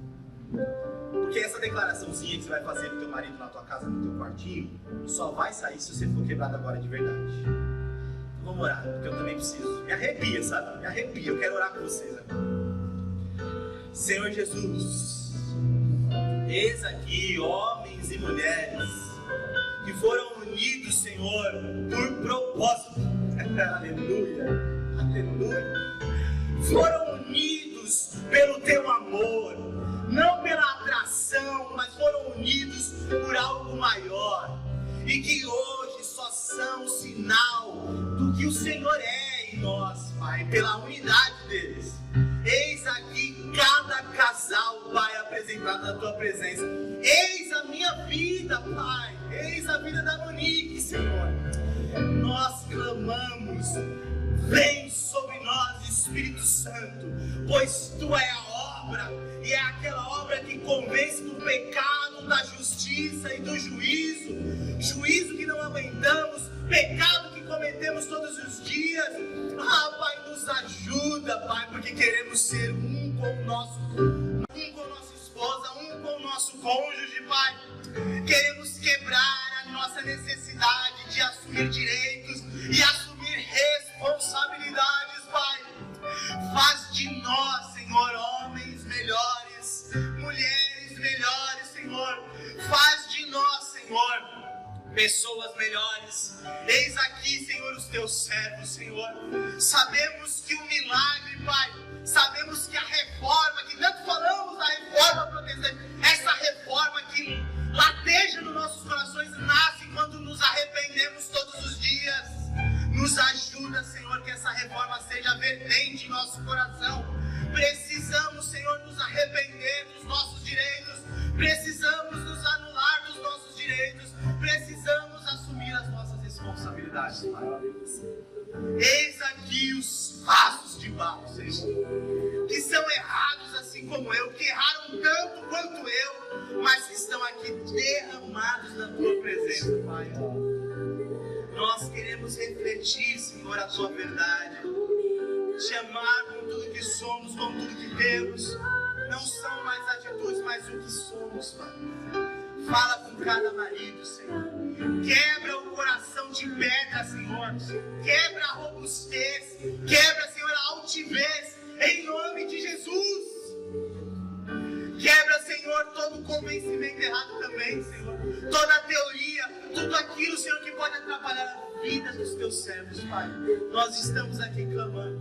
Speaker 7: Porque essa declaraçãozinha que você vai fazer pro teu marido na tua casa, no teu quartinho, só vai sair se você for quebrado agora de verdade. Então vamos orar, porque eu também preciso. Me arrepia, sabe? Me arrepia, eu quero orar com vocês agora. Senhor Jesus, eis aqui homens e mulheres que foram unidos, Senhor, por propósito. Aleluia. Foram unidos pelo teu amor, não pela atração, mas foram unidos por algo maior. E que hoje só são sinal do que o Senhor é em nós, Pai, pela unidade deles. Eis aqui cada casal, Pai, apresentado na tua presença. Eis eis a minha vida, Pai, eis a vida da Monique, Senhor. Nós clamamos, vem sobre nós, Espírito Santo, pois Tu é a obra, e é aquela obra que convence do pecado, da justiça e do juízo, juízo que não aguentamos, pecado que cometemos todos os dias. Ah, Pai, nos ajuda, Pai, porque queremos ser um com o nossa esposa, um com o nosso cônjuge, Pai. Queremos quebrar a nossa necessidade de assumir direitos e assumir responsabilidades, Pai. Faz de nós, Senhor, homens melhores, mulheres melhores, Senhor. Faz de nós, Senhor, pessoas melhores. Eis aqui, Senhor, os Teus servos, Senhor. Sabemos que o milagre, Pai, sabemos que a reforma, que tanto falamos da reforma protestante, essa reforma que lateja nos nossos corações, nasce quando nos arrependemos todos os dias. Nos ajuda, Senhor, que essa reforma seja vertente em nosso coração. Precisamos, Senhor, nos arrepender dos nossos direitos. Precisamos nos anular dos nossos direitos. Precisamos assumir as nossas responsabilidades, Pai. Eis aqui os vasos de barro, Senhor, que são errados assim como eu, que erraram tanto quanto eu, mas que estão aqui derramados na Tua presença, Pai. Nós queremos refletir, Senhor, a Tua verdade, Te amar com tudo que somos, com tudo que temos. Não são mais atitudes, mas o que somos, Pai. Fala com cada marido, Senhor. Quebra o coração de pedra, Senhor. Quebra a robustez. Quebra, Senhor, a altivez. Em nome de Jesus. Quebra, Senhor, todo convencimento errado também, Senhor. Toda a teoria, tudo aquilo, Senhor, que pode atrapalhar a vida dos Teus servos, Pai. Nós estamos aqui clamando.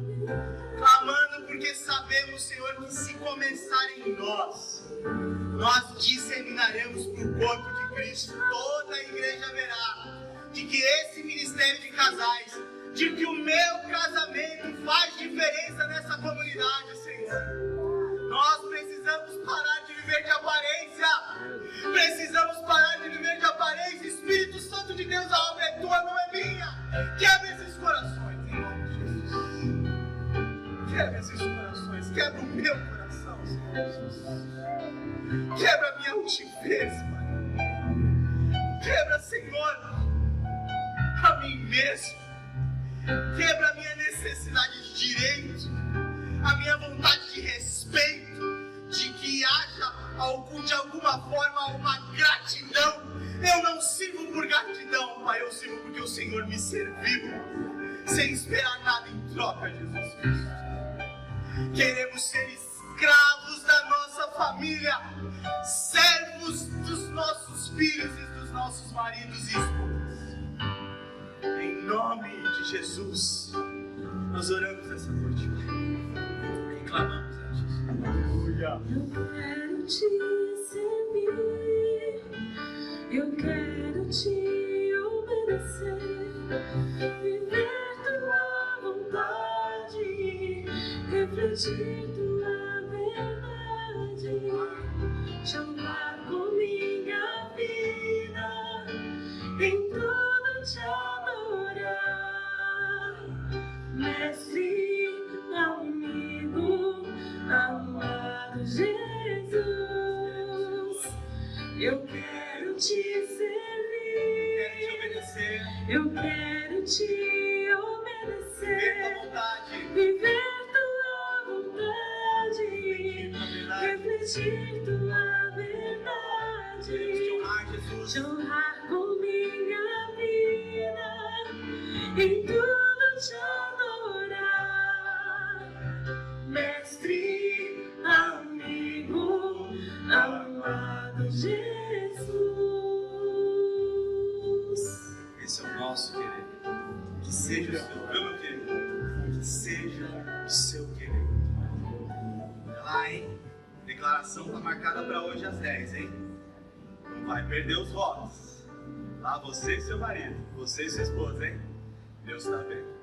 Speaker 7: Clamando porque sabemos, Senhor, que se começar em nós, nós disseminaremos para o corpo de Cristo. Toda a igreja verá de que esse ministério de casais, de que o meu casamento faz diferença nessa comunidade, Senhor. Nós precisamos parar de viver de aparência. Precisamos parar de viver de aparência. Espírito Santo de Deus, a obra é Tua, não é minha. Quebra esses corações, em nome de Jesus. Quebra esses corações. Quebra o meu coração, Senhor Jesus. Quebra a minha altivez, Pai. Quebra, Senhor, a mim mesmo. Quebra a minha necessidade de direito, a minha vontade de respeito, de que haja de alguma forma uma gratidão. Eu não sirvo por gratidão, Pai, eu sirvo porque o Senhor me serviu, sem esperar nada em troca, Jesus Cristo. Queremos ser escravos da nossa família, servos dos nossos filhos e dos nossos maridos e esposas. Em nome de Jesus, nós oramos essa noite, Pai, e clamamos a Ti. Aleluia.
Speaker 4: Eu quero Te servir, eu quero Te obedecer, viver Tua vontade, refletir Tua verdade, Te amar com minha vida, em tudo Te adorar, Mestre, amigo, amado Jesus. Eu quero Te servir,
Speaker 7: Quero Te obedecer,
Speaker 4: eu quero Te
Speaker 7: viver Tua
Speaker 4: obedecer,
Speaker 7: vontade,
Speaker 4: viver Tua vontade, refletir Tua verdade,
Speaker 7: queremos Te honrar, Jesus.
Speaker 4: Te honrar com minha vida, em tudo Te adorar, Mestre, amigo, amado Jesus.
Speaker 7: Esse é o nosso querer. Que seja o Seu, meu querido, que seja o Seu querer. Olha lá, hein? Declaração está marcada para hoje às 10, hein? Não vai perder os votos. Lá você e seu marido, você e sua esposa, hein? Deus está vendo.